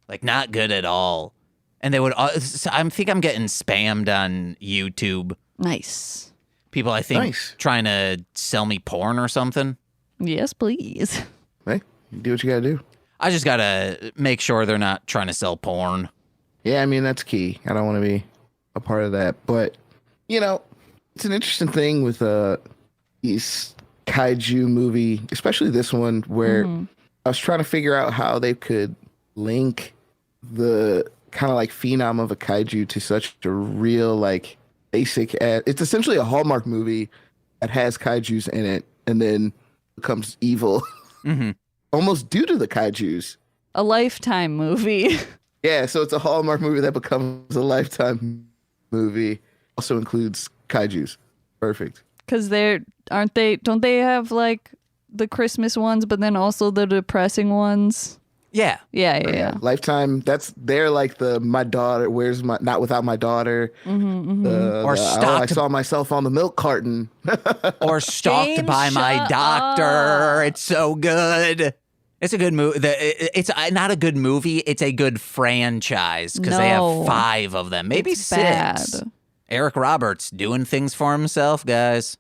Like, not good at all. And they would, I think I'm getting spammed on YouTube. Nice. People, I think, Nice. trying to sell me porn or something. Yes, please. Hey, you do what you got to do. I just got to make sure they're not trying to sell porn. Yeah, I mean, that's key. I don't want to be a part of that. But, it's an interesting thing with these kaiju movie, especially this one, where I was trying to figure out how they could link the kind of like phenom of a kaiju to such a real, like, basic it's essentially a Hallmark movie that has kaijus in it and then becomes evil almost due to the kaijus. A Lifetime movie. Yeah, so it's a Hallmark movie that becomes a Lifetime movie. Also includes kaijus. Perfect. Because don't they have like the Christmas ones, but then also the depressing ones? Yeah. Yeah. Lifetime, they're like the my daughter, where's my, not without my daughter. Or I stalked, saw myself on the milk carton. or stalked James, by my shut doctor. up. It's so good. It's a good movie. It's not a good movie. It's a good franchise because they have No. 5 of them, maybe It's 6. bad. Eric Roberts doing things for himself, guys.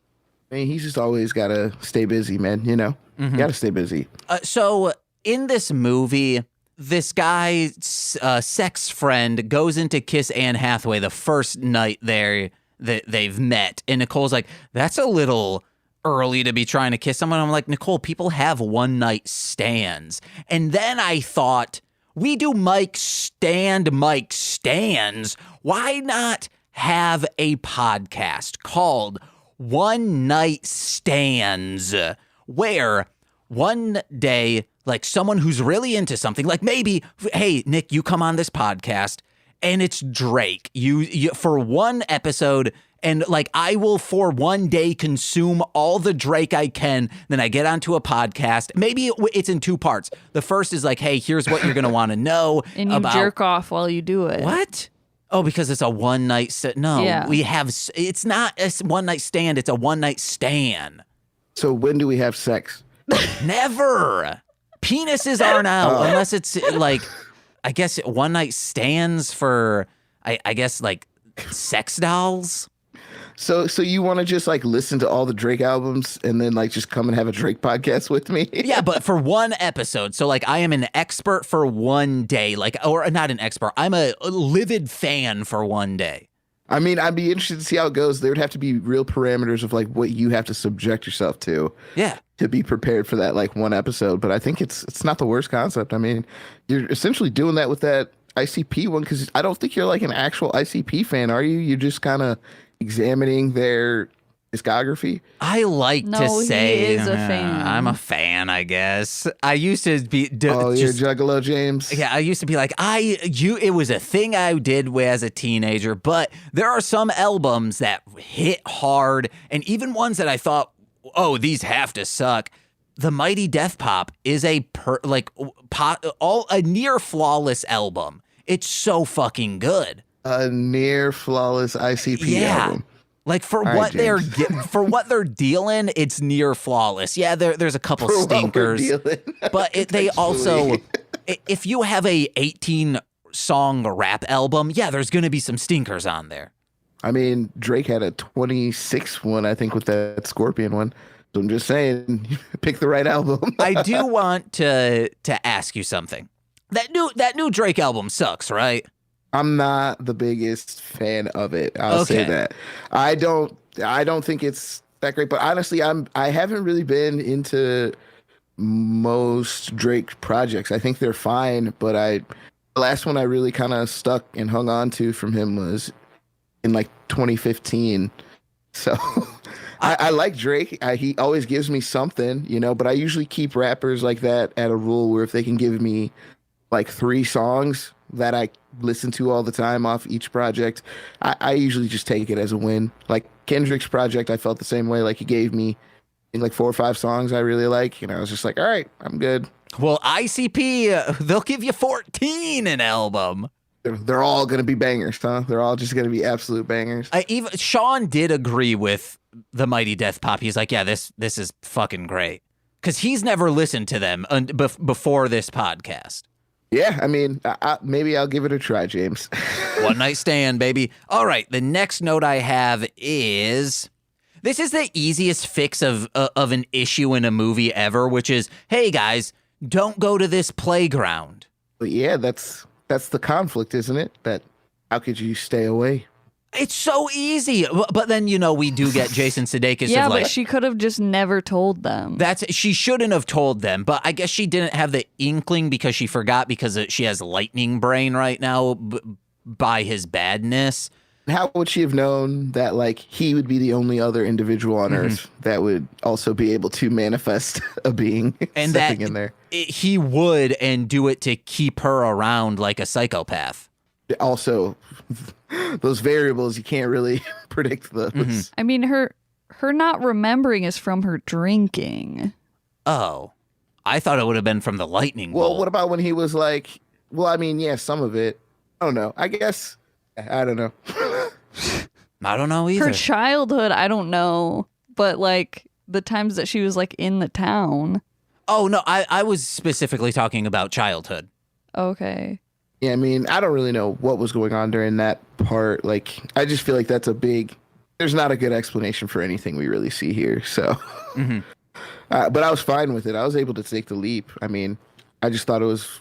I mean, he's just always got to stay busy, man. You got to stay busy. So in this movie, this guy's sex friend goes in to kiss Anne Hathaway the first night there that they've met. And Nicole's like, that's a little early to be trying to kiss someone. I'm like, Nicole, people have one night stands. And then I thought, we do mic stands. Why not have a podcast called One Night Stands, where one day, like someone who's really into something, like maybe, hey, Nick, you come on this podcast and it's Drake. You for one episode, and like I will for one day consume all the Drake I can. Then I get onto a podcast. Maybe it's in two parts. The first is like, hey, here's what you're going to want to know. And you jerk off while you do it. What? Oh, because it's a one night No, yeah. It's not a one night stand. It's a one night stand. So when do we have sex? Never. Penises aren't out unless it's like, I guess one night stands for, I guess like sex dolls. So you want to just like listen to all the Drake albums and then like just come and have a Drake podcast with me? Yeah, but for one episode. So like I am an expert for one day, like, or not an expert. I'm a livid fan for one day. I mean, I'd be interested to see how it goes. There would have to be real parameters of like what you have to subject yourself to. Yeah. To be prepared for that like one episode. But I think it's not the worst concept. I mean, you're essentially doing that with that ICP one, because I don't think you're like an actual ICP fan, are you? You're just kind of examining their discography. I like to say he is a fan. I'm a fan, I guess. I used to be you're Juggalo, James. Yeah, I used to be like it was a thing I did as a teenager, but there are some albums that hit hard, and even ones that I thought, oh, these have to suck. The Mighty Death Pop is a near flawless album. It's so fucking good. A near flawless ICP album. Like for All what right, for what they're dealing, it's near flawless. Yeah, there's a couple stinkers, but they also, if you have a 18 song rap album, yeah, there's gonna be some stinkers on there. I mean, Drake had a 26 one, I think, with that Scorpion one. So I'm just saying, pick the right album. I do want to ask you something. That new Drake album sucks, right? I'm not the biggest fan of it. I'll say that. I don't think it's that great. But honestly, I haven't really been into most Drake projects. I think they're fine, but the last one I really kind of stuck and hung on to from him was in like 2015. So I like Drake. He always gives me something, but I usually keep rappers like that at a rule where if they can give me like 3 songs that I listen to all the time off each project, I usually just take it as a win. Like Kendrick's project, I felt the same way. Like he gave me like 4 or 5 songs I really like, and I was just like, all right, I'm good. Well, ICP, they'll give you 14 an album. They're all going to be bangers, huh? They're all just going to be absolute bangers. Even Sean did agree with the Mighty Death Pop. He's like, yeah, this is fucking great. Because he's never listened to them before this podcast. Yeah, I mean, maybe I'll give it a try, James. One night stand, baby. All right, the next note I have is, this is the easiest fix of an issue in a movie ever, which is, hey guys, don't go to this playground. But yeah, that's the conflict, isn't it? That how could you stay away? It's so easy. But then, we do get Jason Sudeikis. Yeah, but she could have just never told them. She shouldn't have told them. But I guess she didn't have the inkling because she forgot, because she has lightning brain right now by his badness. How would she have known that like he would be the only other individual on Earth that would also be able to manifest a being and stepping in there? He would, and do it to keep her around like a psychopath. Also, those variables, you can't really predict those. I mean, her not remembering is from her drinking. Oh, I thought it would have been from the lightning bolt. Well, what about when he was like, well, I mean, yeah, some of it. I don't know. I guess, I don't know. I don't know either. Her childhood, I don't know. But like the times that she was like in the town. Oh, no, I was specifically talking about childhood. Okay. Yeah, I mean, I don't really know what was going on during that part. Like, I just feel like there's not a good explanation for anything we really see here. So, but I was fine with it. I was able to take the leap. I mean, I just thought it was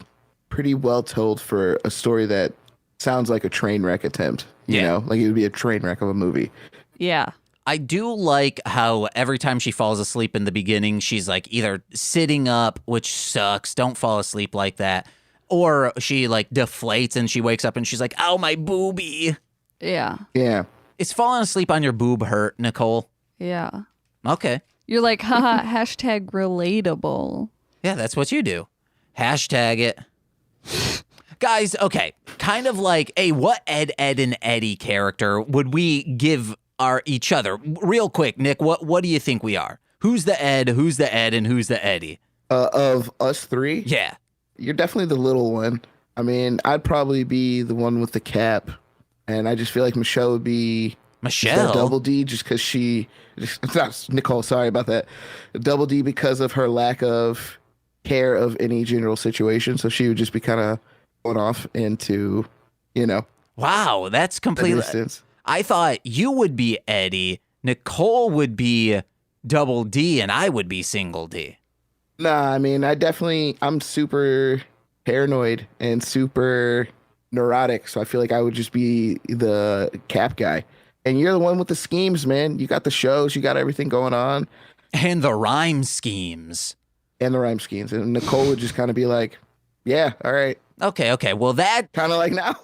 pretty well told for a story that sounds like a train wreck attempt. You know, like it would be a train wreck of a movie. Yeah. I do like how every time she falls asleep in the beginning, she's like either sitting up, which sucks. Don't fall asleep like that. Or she like deflates and she wakes up and she's like, ow, my boobie. Yeah. Yeah. Is falling asleep on your boob hurt, Nicole? Yeah. Okay. You're like, haha, hashtag relatable. Yeah, that's what you do. Hashtag it. Guys, okay. Kind of like, hey, what Ed, and Eddie character would we give each other? Real quick, Nick, what do you think we are? Who's the Ed, and who's the Eddie? Of us three? Yeah. You're definitely the little one. I mean, I'd probably be the one with the cap. And I just feel like Michelle would be Michelle? Double D just because Nicole, sorry about that. Double D because of her lack of care of any general situation. So she would just be kind of going off into, Wow, that's completely... I thought you would be Eddie, Nicole would be Double D, and I would be Single D. Nah, I mean, I'm super paranoid and super neurotic, so I feel like I would just be the cap guy. And you're the one with the schemes, man. You got the shows, you got everything going on. And the rhyme schemes. And Nicole would just kind of be like, yeah, all right. Okay. Well, that... Kind of like now.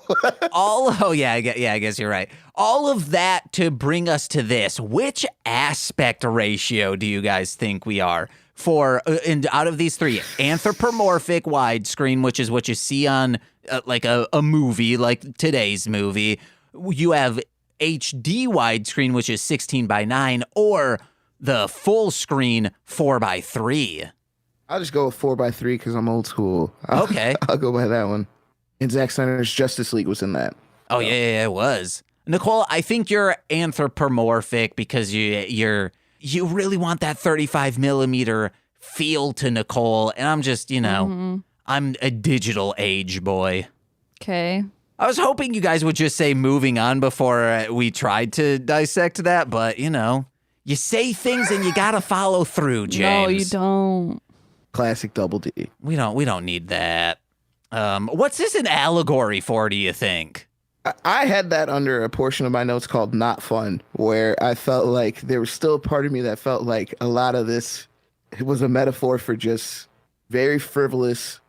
I guess you're right. All of that to bring us to this. Which aspect ratio do you guys think we are? Out of these three, anthropomorphic widescreen, which is what you see on like a movie, like today's movie. You have HD widescreen, which is 16:9, or the full screen 4:3. I'll just go with 4:3 because I'm old school. Okay. I'll go by that one. And Zack Snyder's Justice League was in that. Oh, yeah, it was. Nicole, I think you're anthropomorphic because you really want that 35 millimeter feel to Nicole. And I'm just, I'm a digital age boy. Okay. I was hoping you guys would just say moving on before we tried to dissect that. But, you say things and you got to follow through, James. No, you don't. Classic Double D. We don't need that. What's this an allegory for, do you think? I had that under a portion of my notes called Not Fun, where I felt like there was still a part of me that felt like a lot of this was a metaphor for just very frivolous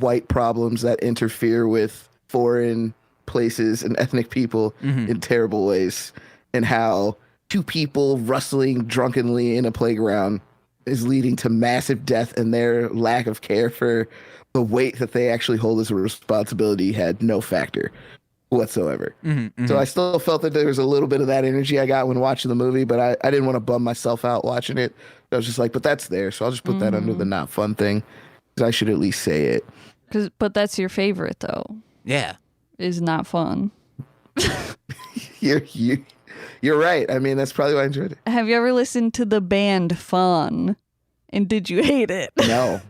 white problems that interfere with foreign places and ethnic people in terrible ways, and how two people rustling drunkenly in a playground is leading to massive death, and their lack of care for the weight that they actually hold as a responsibility had no factor whatsoever. So I still felt that there was a little bit of that energy I got when watching the movie, but I didn't want to bum myself out watching it. I was just like, but that's there, so I'll just put that under the not fun thing, because I should at least say it. But that's your favorite, though. Yeah. Is not fun. You're right. I mean, that's probably why I enjoyed it. Have you ever listened to the band Fun? And did you hate it? No.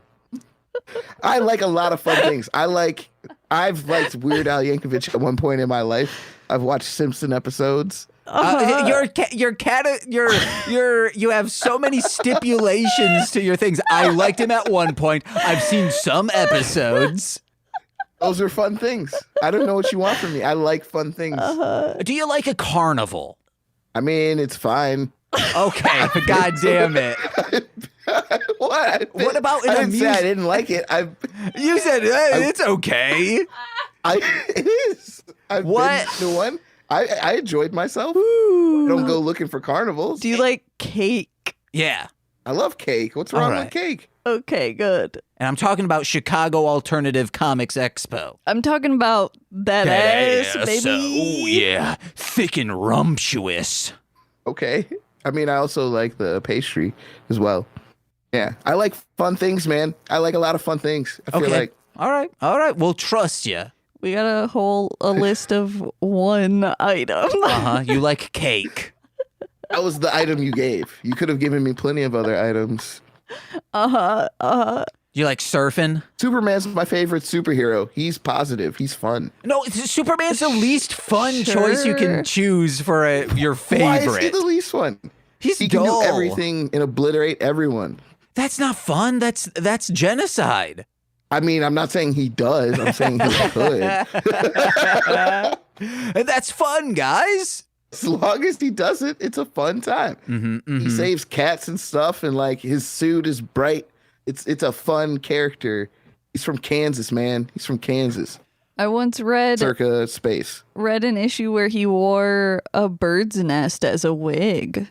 I like a lot of fun things. I've liked Weird Al Yankovic at one point in my life. I've watched Simpson episodes. You have so many stipulations to your things. I liked him at one point. I've seen some episodes. Those are fun things. I don't know what you want from me. I like fun things. Do you like a carnival? I mean, it's fine. Okay, God damn it. What about I didn't say I didn't like it. You said it's okay. It is. I've what? been to one. I enjoyed myself. I don't go looking for carnivals. Do you like cake? Yeah. I love cake. What's wrong with cake? Okay, good. And I'm talking about Chicago Alternative Comics Expo. I'm talking about that ass, baby. Oh, yeah. Thick and rumptuous. Okay. I mean, I also like the pastry as well. Yeah. I like fun things, man. I like a lot of fun things. I feel like. All right. We'll trust you. We got a list of one item. You like cake. That was the item you gave. You could have given me plenty of other items. You like surfing? Superman's my favorite superhero. He's positive. He's fun. No, Superman's the least fun choice you can choose for your favorite. Why is he the least fun? He can do everything and obliterate everyone. That's not fun. That's genocide. I mean, I'm not saying he does. I'm saying he could. And that's fun, guys. As long as he does it, it's a fun time. He saves cats and stuff, and like his suit is bright. It's a fun character. He's from Kansas, man. He's from Kansas. I once read circa space. Read an issue where he wore a bird's nest as a wig.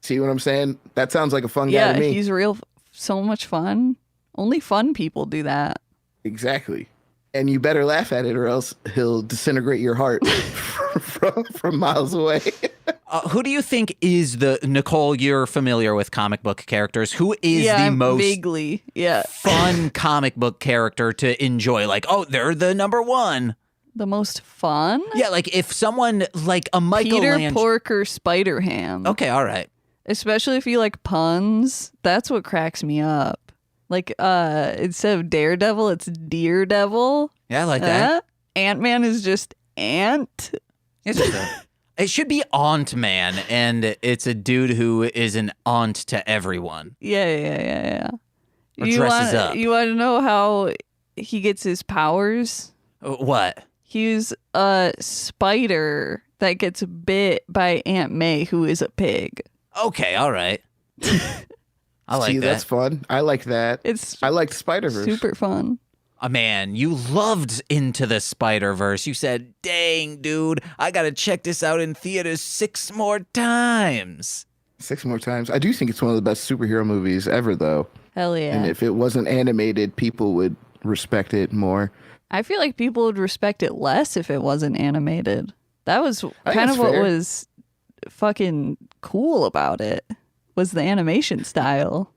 See what I'm saying? That sounds like a fun guy to me. Yeah, he's so much fun. Only fun people do that. Exactly. And you better laugh at it or else he'll disintegrate your heart from miles away. Who do you think is Nicole, you're familiar with comic book characters. Who is the most vaguely, fun comic book character to enjoy? Like, oh, they're the number one. The most fun? Yeah, like if someone like a Peter Porker Spider-Ham. Okay, all right. Especially if you like puns. That's what cracks me up. Like, instead of Daredevil, it's Deer Devil. Yeah, I like that. Ant-Man is just Ant. It should be Aunt Man, and it's a dude who is an aunt to everyone. Yeah. Or dresses up. You want to know how he gets his powers? What? He's a spider that gets bit by Aunt May, who is a pig. Okay, all right. I like that. That's fun. I like that. I like Spider-Verse. Super fun. Man, you loved Into the Spider-Verse. You said, dang, dude, I got to check this out in theaters 6 more times. 6 more times. I do think it's one of the best superhero movies ever, though. Hell yeah. And if it wasn't animated, people would respect it more. I feel like people would respect it less if it wasn't animated. That was kind of what was fucking cool about it, was the animation style.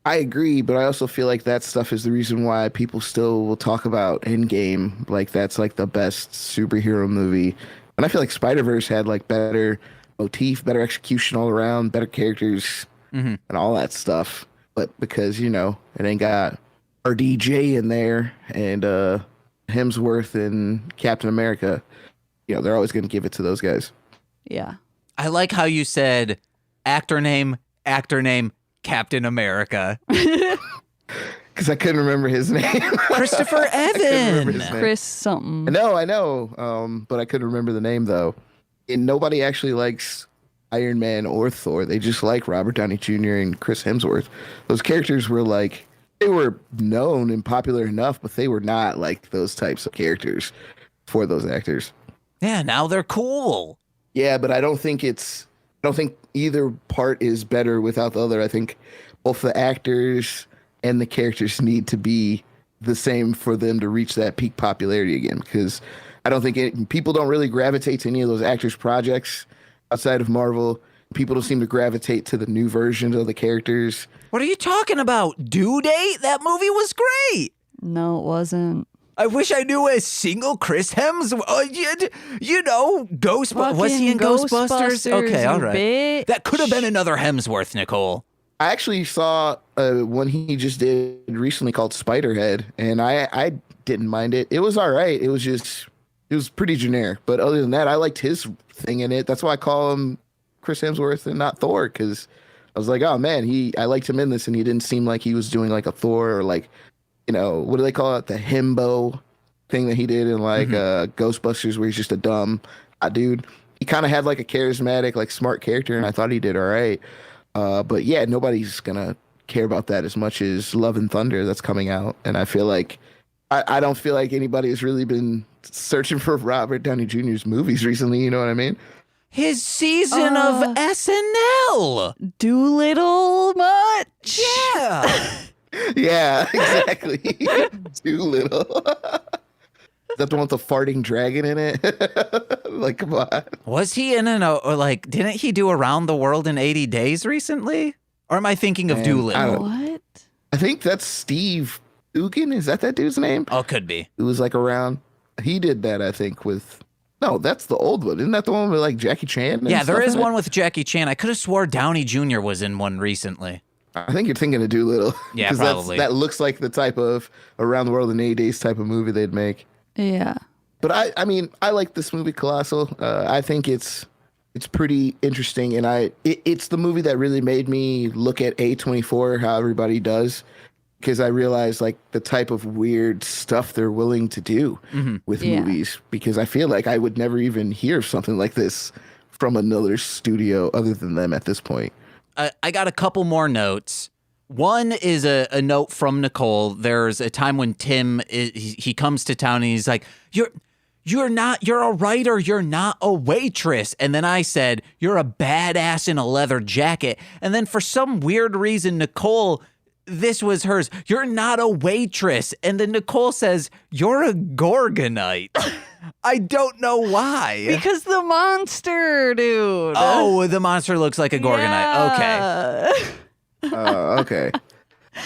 I agree, but I also feel like that stuff is the reason why people still will talk about Endgame. Like, that's like the best superhero movie. And I feel like Spider-Verse had like better motif, better execution all around, better characters, and all that stuff. But because, you know, it ain't got RDJ in there and Hemsworth and Captain America, you know, they're always going to give it to those guys. Yeah. I like how you said actor name, Captain America. Because I couldn't remember his name. Christopher Evan. Chris something. No, I know. But I couldn't remember the name, though. And nobody actually likes Iron Man or Thor. They just like Robert Downey Jr. and Chris Hemsworth. Those characters were like, they were known and popular enough, but they were not like those types of characters for those actors. Yeah, now they're cool. Yeah, but I don't think either part is better without the other. I think both the actors and the characters need to be the same for them to reach that peak popularity again. Because I don't think people don't really gravitate to any of those actors' projects outside of Marvel. People don't seem to gravitate to the new versions of the characters. What are you talking about? Due Date? That movie was great. No, it wasn't. I wish I knew a single Chris Hemsworth. You know, Ghostbusters. Was he in Ghostbusters? Okay, all right. Bitch. That could have been another Hemsworth, Nicole. I actually saw one he just did recently called Spiderhead, and I didn't mind it. It was all right. It was pretty generic. But other than that, I liked his thing in it. That's why I call him Chris Hemsworth and not Thor, because I was like, oh man, I liked him in this, and he didn't seem like he was doing like a Thor or like, you know, what do they call it? The himbo thing that he did in like Ghostbusters, where he's just a dumb dude. He kind of had like a charismatic, like smart character, and I thought he did all right. But yeah, nobody's gonna care about that as much as Love and Thunder that's coming out. And I feel like I don't feel like anybody has really been searching for Robert Downey Jr.'s movies recently. You know what I mean? His season of SNL. Doolittle much? Yeah. Yeah, exactly. Doolittle. Is that the one with the farting dragon in it? Like, come on. Was he in didn't he do Around the World in 80 Days recently? Or am I thinking of Doolittle? What? I think that's Steve Coogan. Is that dude's name? Oh, could be. It was like around. He did that, I think, with. No, that's the old one. Isn't that the one with like Jackie Chan? Yeah, there is one with Jackie Chan. I could have swore Downey Jr. was in one recently. I think you're thinking of Doolittle. Yeah, probably. That looks like the type of Around the World in 80 Days type of movie they'd make. Yeah. But I mean, I like this movie, Colossal. I think it's pretty interesting, and it's the movie that really made me look at A24 how everybody does. because I realized like the type of weird stuff they're willing to do with movies, because I feel like I would never even hear of something like this from another studio other than them at this point. I got a couple more notes. One is a note from Nicole. There's a time when Tim, he comes to town and he's like, you're a writer, you're not a waitress. And then I said, you're a badass in a leather jacket. And then for some weird reason, Nicole, this was hers, you're not a waitress. And then Nicole says, you're a gorgonite. I don't know why. Because the monster, dude. Oh, the monster looks like a gorgonite. Yeah. Okay. Okay.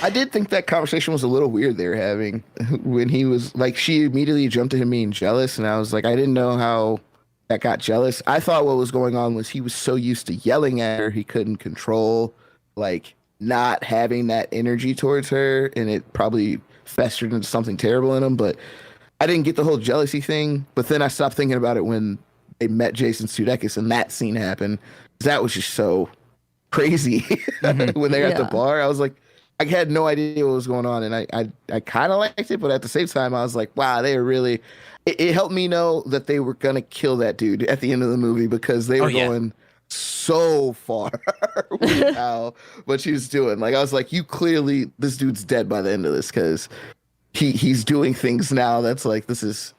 I did think that conversation was a little weird they were having when he was like, she immediately jumped to him being jealous. And I was like, I didn't know how that got jealous. I thought what was going on was he was so used to yelling at her, he couldn't control, like, not having that energy towards her. And it probably festered into something terrible in him. But I didn't get the whole jealousy thing. But then I stopped thinking about it when they met Jason Sudeikis and that scene happened. That was just so crazy. When they were at the bar, I was like, I had no idea what was going on, and I kind of liked it, but at the same time, I was like, wow, they are really. It helped me know that they were gonna kill that dude at the end of the movie because they were going so far with what she was doing. Like I was like, you clearly this dude's dead by the end of this because he's doing things now that's like this is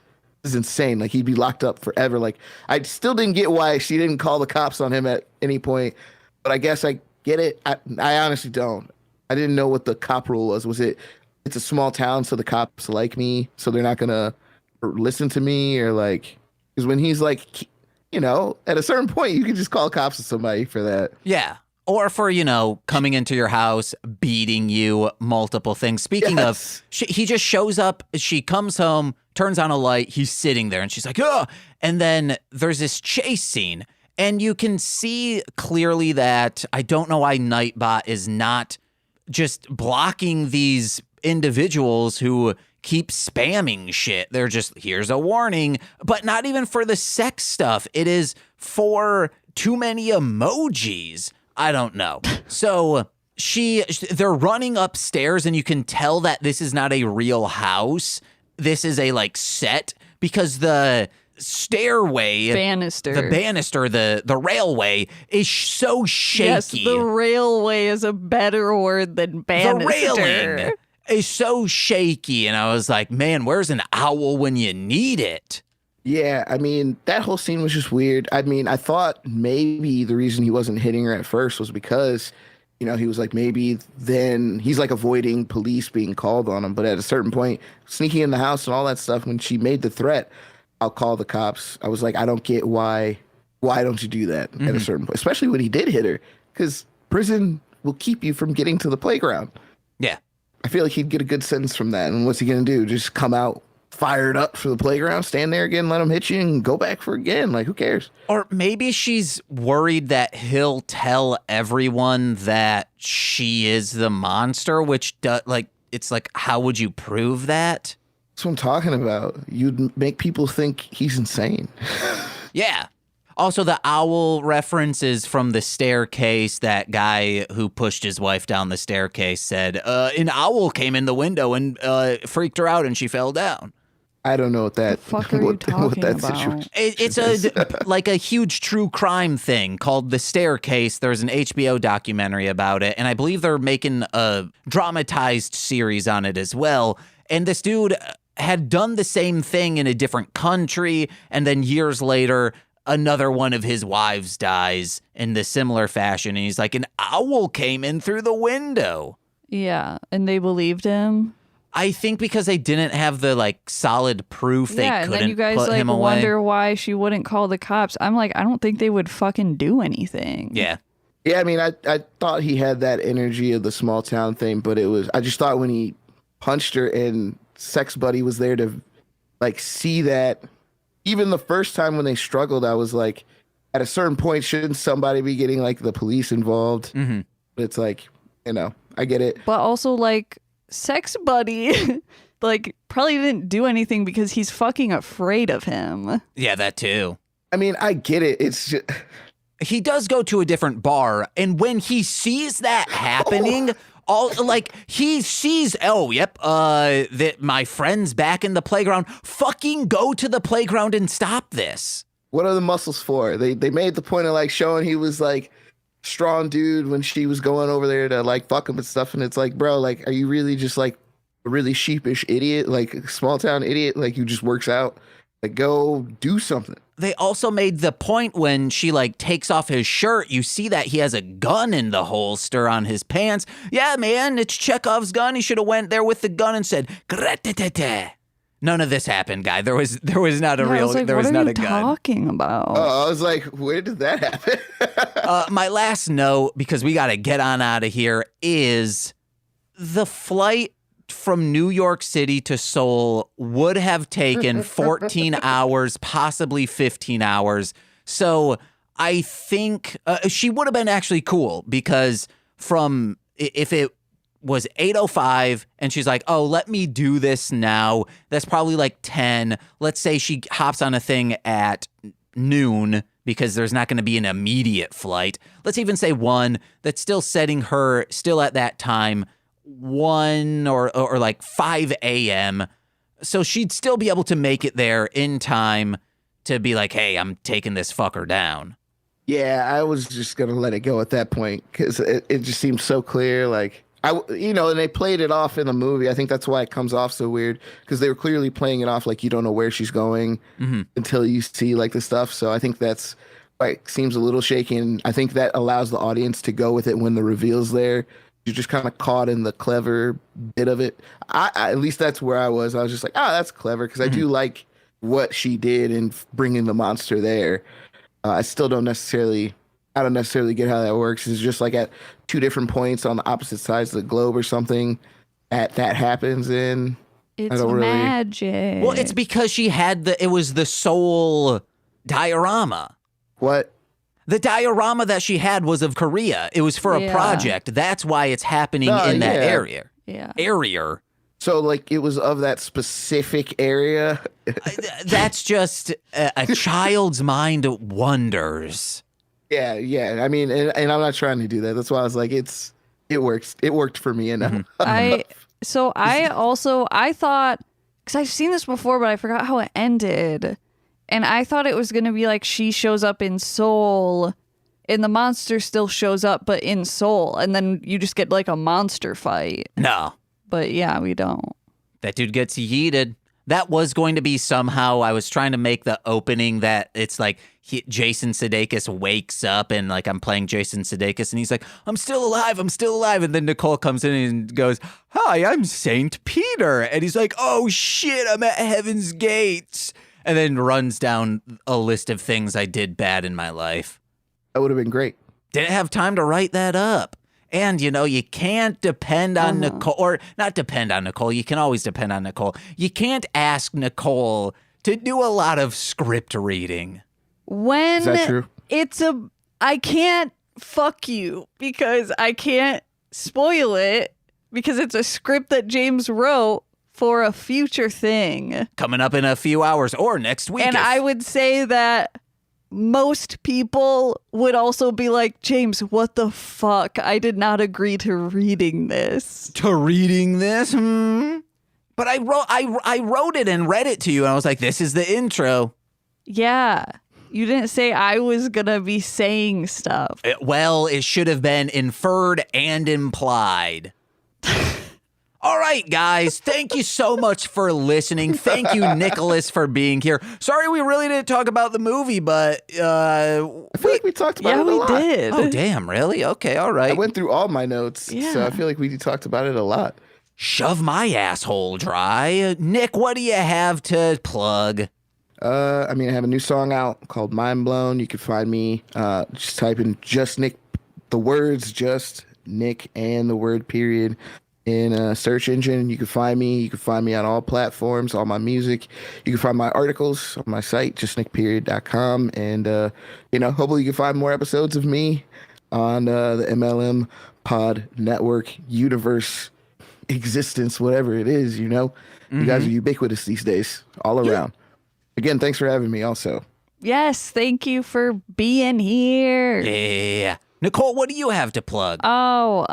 insane. Like he'd be locked up forever. Like I still didn't get why she didn't call the cops on him at any point. But I guess I get it. I honestly don't. I didn't know what the cop rule was. Was it's a small town, so the cops like me, so they're not going to listen to me? Or like, because when he's like, you know, at a certain point, you can just call cops to somebody for that. Yeah. Or for, you know, coming into your house, beating you, multiple things. Speaking of, he just shows up, she comes home, turns on a light, he's sitting there, and she's like, oh! And then there's this chase scene. And you can see clearly that I don't know why Nightbot is not just blocking these individuals who keep spamming shit. They're just, here's a warning, but not even for the sex stuff. It is for too many emojis. I don't know. So they're running upstairs and you can tell that this is not a real house. This is a like set because the stairway the railway is so shaky. Yes, the railway is a better word than banister. The railing is so shaky, and I was like, man, where's an owl when you need it? Yeah, I mean, that whole scene was just weird. I mean, I thought maybe the reason he wasn't hitting her at first was because, you know, he was like, maybe then he's like avoiding police being called on him. But at a certain point, sneaking in the house and all that stuff, when she made the threat, I'll call the cops. I was like, I don't get why don't you do that at a certain point, especially when he did hit her, because prison will keep you from getting to the playground. Yeah. I feel like he'd get a good sentence from that. And what's he going to do? Just come out fired up for the playground, stand there again, let him hit you and go back for again. Like, who cares? Or maybe she's worried that he'll tell everyone that she is the monster, which it's like, how would you prove that? That's what I'm talking about. You'd make people think he's insane. Yeah. Also, the owl reference is from the staircase. That guy who pushed his wife down the staircase said, an owl came in the window and freaked her out and she fell down. I don't know what that. The fuck are you talking about? It's a huge true crime thing called The Staircase. There's an HBO documentary about it, and I believe they're making a dramatized series on it as well. And this dude had done the same thing in a different country, and then years later, another one of his wives dies in the similar fashion, and he's like, an owl came in through the window. Yeah, and they believed him. I think because they didn't have the like solid proof, they couldn't and then you guys put like him away. wonder why she wouldn't call the cops. I'm like, I don't think they would fucking do anything. Yeah. Yeah, I mean, I thought he had that energy of the small town thing, but I just thought when he punched her and Sex Buddy was there to like see that. Even the first time when they struggled, I was like, at a certain point, shouldn't somebody be getting like the police involved? Mm-hmm. But it's like, you know, I get it. But also like Sex Buddy, like probably didn't do anything because he's fucking afraid of him. Yeah, that too. I mean, I get it. It's just... He does go to a different bar, and when he sees that happening, All like he sees, oh, yep, that my friend's back in the playground. Fucking go to the playground and stop this. What are the muscles for? They made the point of like showing he was like strong dude when she was going over there to like fuck him and stuff. And it's like, bro, like, are you really just like a really sheepish idiot, like small town idiot, like who just works out? Like, go do something. They also made the point when she like takes off his shirt, you see that he has a gun in the holster on his pants. Yeah, man, it's Chekhov's gun. He should have went there with the gun and said, "Gratitete." None of this happened, guy. There was not a real, like, there was not a gun. What are you talking about? Oh, I was like, where did that happen? My last note, because we got to get on out of here, is the flight from New York City to Seoul would have taken 14 hours, possibly 15 hours. So I think she would have been actually cool, because from if it was 8:05 and she's like, oh, let me do this now, that's probably like 10. Let's say she hops on a thing at noon, because there's not going to be an immediate flight. Let's even say 1. That's still setting her still at that time 1 or like 5 a.m. So she'd still be able to make it there in time to be like, hey, I'm taking this fucker down. Yeah, I was just gonna let it go at that point, because it just seemed so clear. Like, and they played it off in the movie. I think that's why it comes off so weird, because they were clearly playing it off like you don't know where she's going until you see like the stuff. So I think that's like seems a little shaky, and I think that allows the audience to go with it when the reveal's there. You're just kind of caught in the clever bit of it. I at least that's where I was. I was just like, oh, that's clever, because I do like what she did in bringing the monster there. I don't necessarily get how that works. It's just like at 2 different points on the opposite sides of the globe or something that happens in. It's magic. Well, it's because she had it was the soul diorama. What? The diorama that she had was of Korea. It was for a project. That's why it's happening in that area. Yeah. Area. So, like, it was of that specific area? That's just a child's mind wonders. Yeah. I mean, and I'm not trying to do that. That's why I was like, it works. It worked for me enough. I thought, because I've seen this before, but I forgot how it ended. And I thought it was going to be like she shows up in Seoul and the monster still shows up, but in Seoul. And then you just get like a monster fight. No. But yeah, we don't. That dude gets yeeted. That was going to be somehow, I was trying to make the opening that it's like Jason Sudeikis wakes up and like I'm playing Jason Sudeikis and he's like, I'm still alive. And then Nicole comes in and goes, hi, I'm Saint Peter. And he's like, oh shit, I'm at heaven's gates. And then runs down a list of things I did bad in my life. That would have been great. Didn't have time to write that up. And, you can't depend on Nicole, or not depend on Nicole. You can always depend on Nicole. You can't ask Nicole to do a lot of script reading. Is that true? I can't fuck you because I can't spoil it because it's a script that James wrote for a future thing. Coming up in a few hours or next week. And I would say that most people would also be like, James, what the fuck? I did not agree to reading this. But I wrote it and read it to you, and I was like, this is the intro. Yeah. You didn't say I was going to be saying stuff. It should have been inferred and implied. All right, guys, thank you so much for listening. Thank you, Nicholas, for being here. Sorry we really didn't talk about the movie, but... I feel like we talked about it a lot. Yeah, we did. Oh, damn, really? Okay, all right. I went through all my notes, so I feel like we talked about it a lot. Shove my asshole dry. Nick, what do you have to plug? I have a new song out called Mind Blown. You can find me, just type in Just Nick, the words Just Nick and the word period in a search engine. You can find me. You can find me on all platforms, all my music. You can find my articles on my site, JustNickPeriod.com. And, hopefully you can find more episodes of me on the MLM Pod Network universe existence, whatever it is, You guys are ubiquitous these days, all around. Again, thanks for having me also. Yes, thank you for being here. Yeah. Nicole, what do you have to plug? Oh,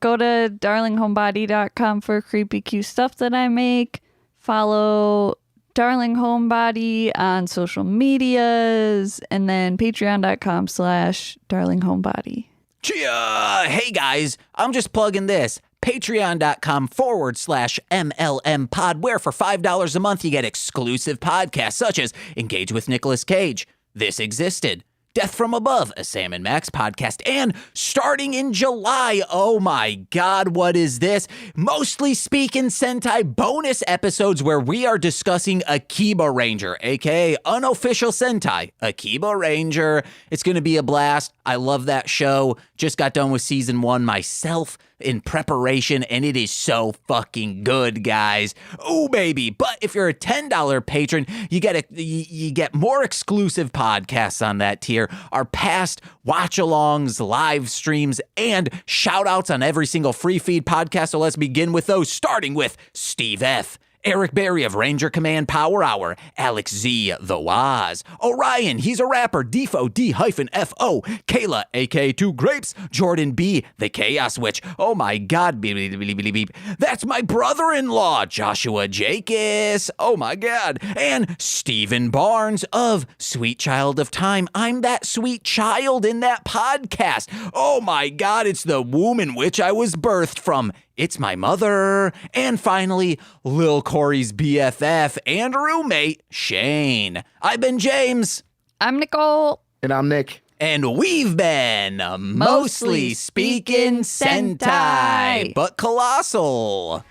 go to darlinghomebody.com for creepy cute stuff that I make. Follow Darling Homebody on social medias, and then patreon.com/darlinghomebody. Hey guys, I'm just plugging this. Patreon.com/MLM pod, where for $5 a month you get exclusive podcasts such as Engage with Nicolas Cage, This Existed, Death from Above, a Sam and Max podcast, and starting in July, oh my God, what is this? Mostly Speakin Sentai bonus episodes where we are discussing Akiba Ranger, aka unofficial Sentai, Akiba Ranger. It's going to be a blast. I love that show. Just got done with season 1 myself in preparation, and it is so fucking good, guys. Oh, baby. But if you're a $10 patron, you get more exclusive podcasts on that tier, our past watch-alongs, live streams, and shout-outs on every single free feed podcast. So let's begin with those, starting with Steve F., Eric Berry of Ranger Command Power Hour, Alex Z, The Waz, Orion, he's a rapper, Defo, D-F-O, Kayla, aka 2 Grapes, Jordan B, The Chaos Witch, oh my God, beep, beep, beep, beep, beep. That's my brother-in-law, Joshua Jakis, oh my God, and Stephen Barnes of Sweet Child of Time. I'm that sweet child in that podcast. Oh my God, it's the womb in which I was birthed from. It's my mother. And finally, Lil Corey's BFF and roommate, Shane. I've been James. I'm Nicole. And I'm Nick. And we've been mostly speaking Sentai, but Colossal.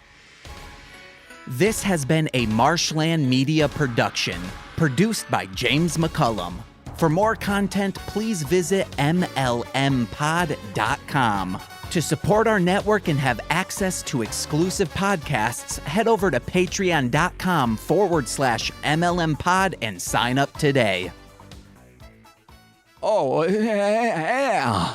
This has been a Marshland Media production, produced by James McCollum. For more content, please visit mlmpod.com. To support our network and have access to exclusive podcasts, head over to patreon.com/MLMpod and sign up today. Oh, yeah.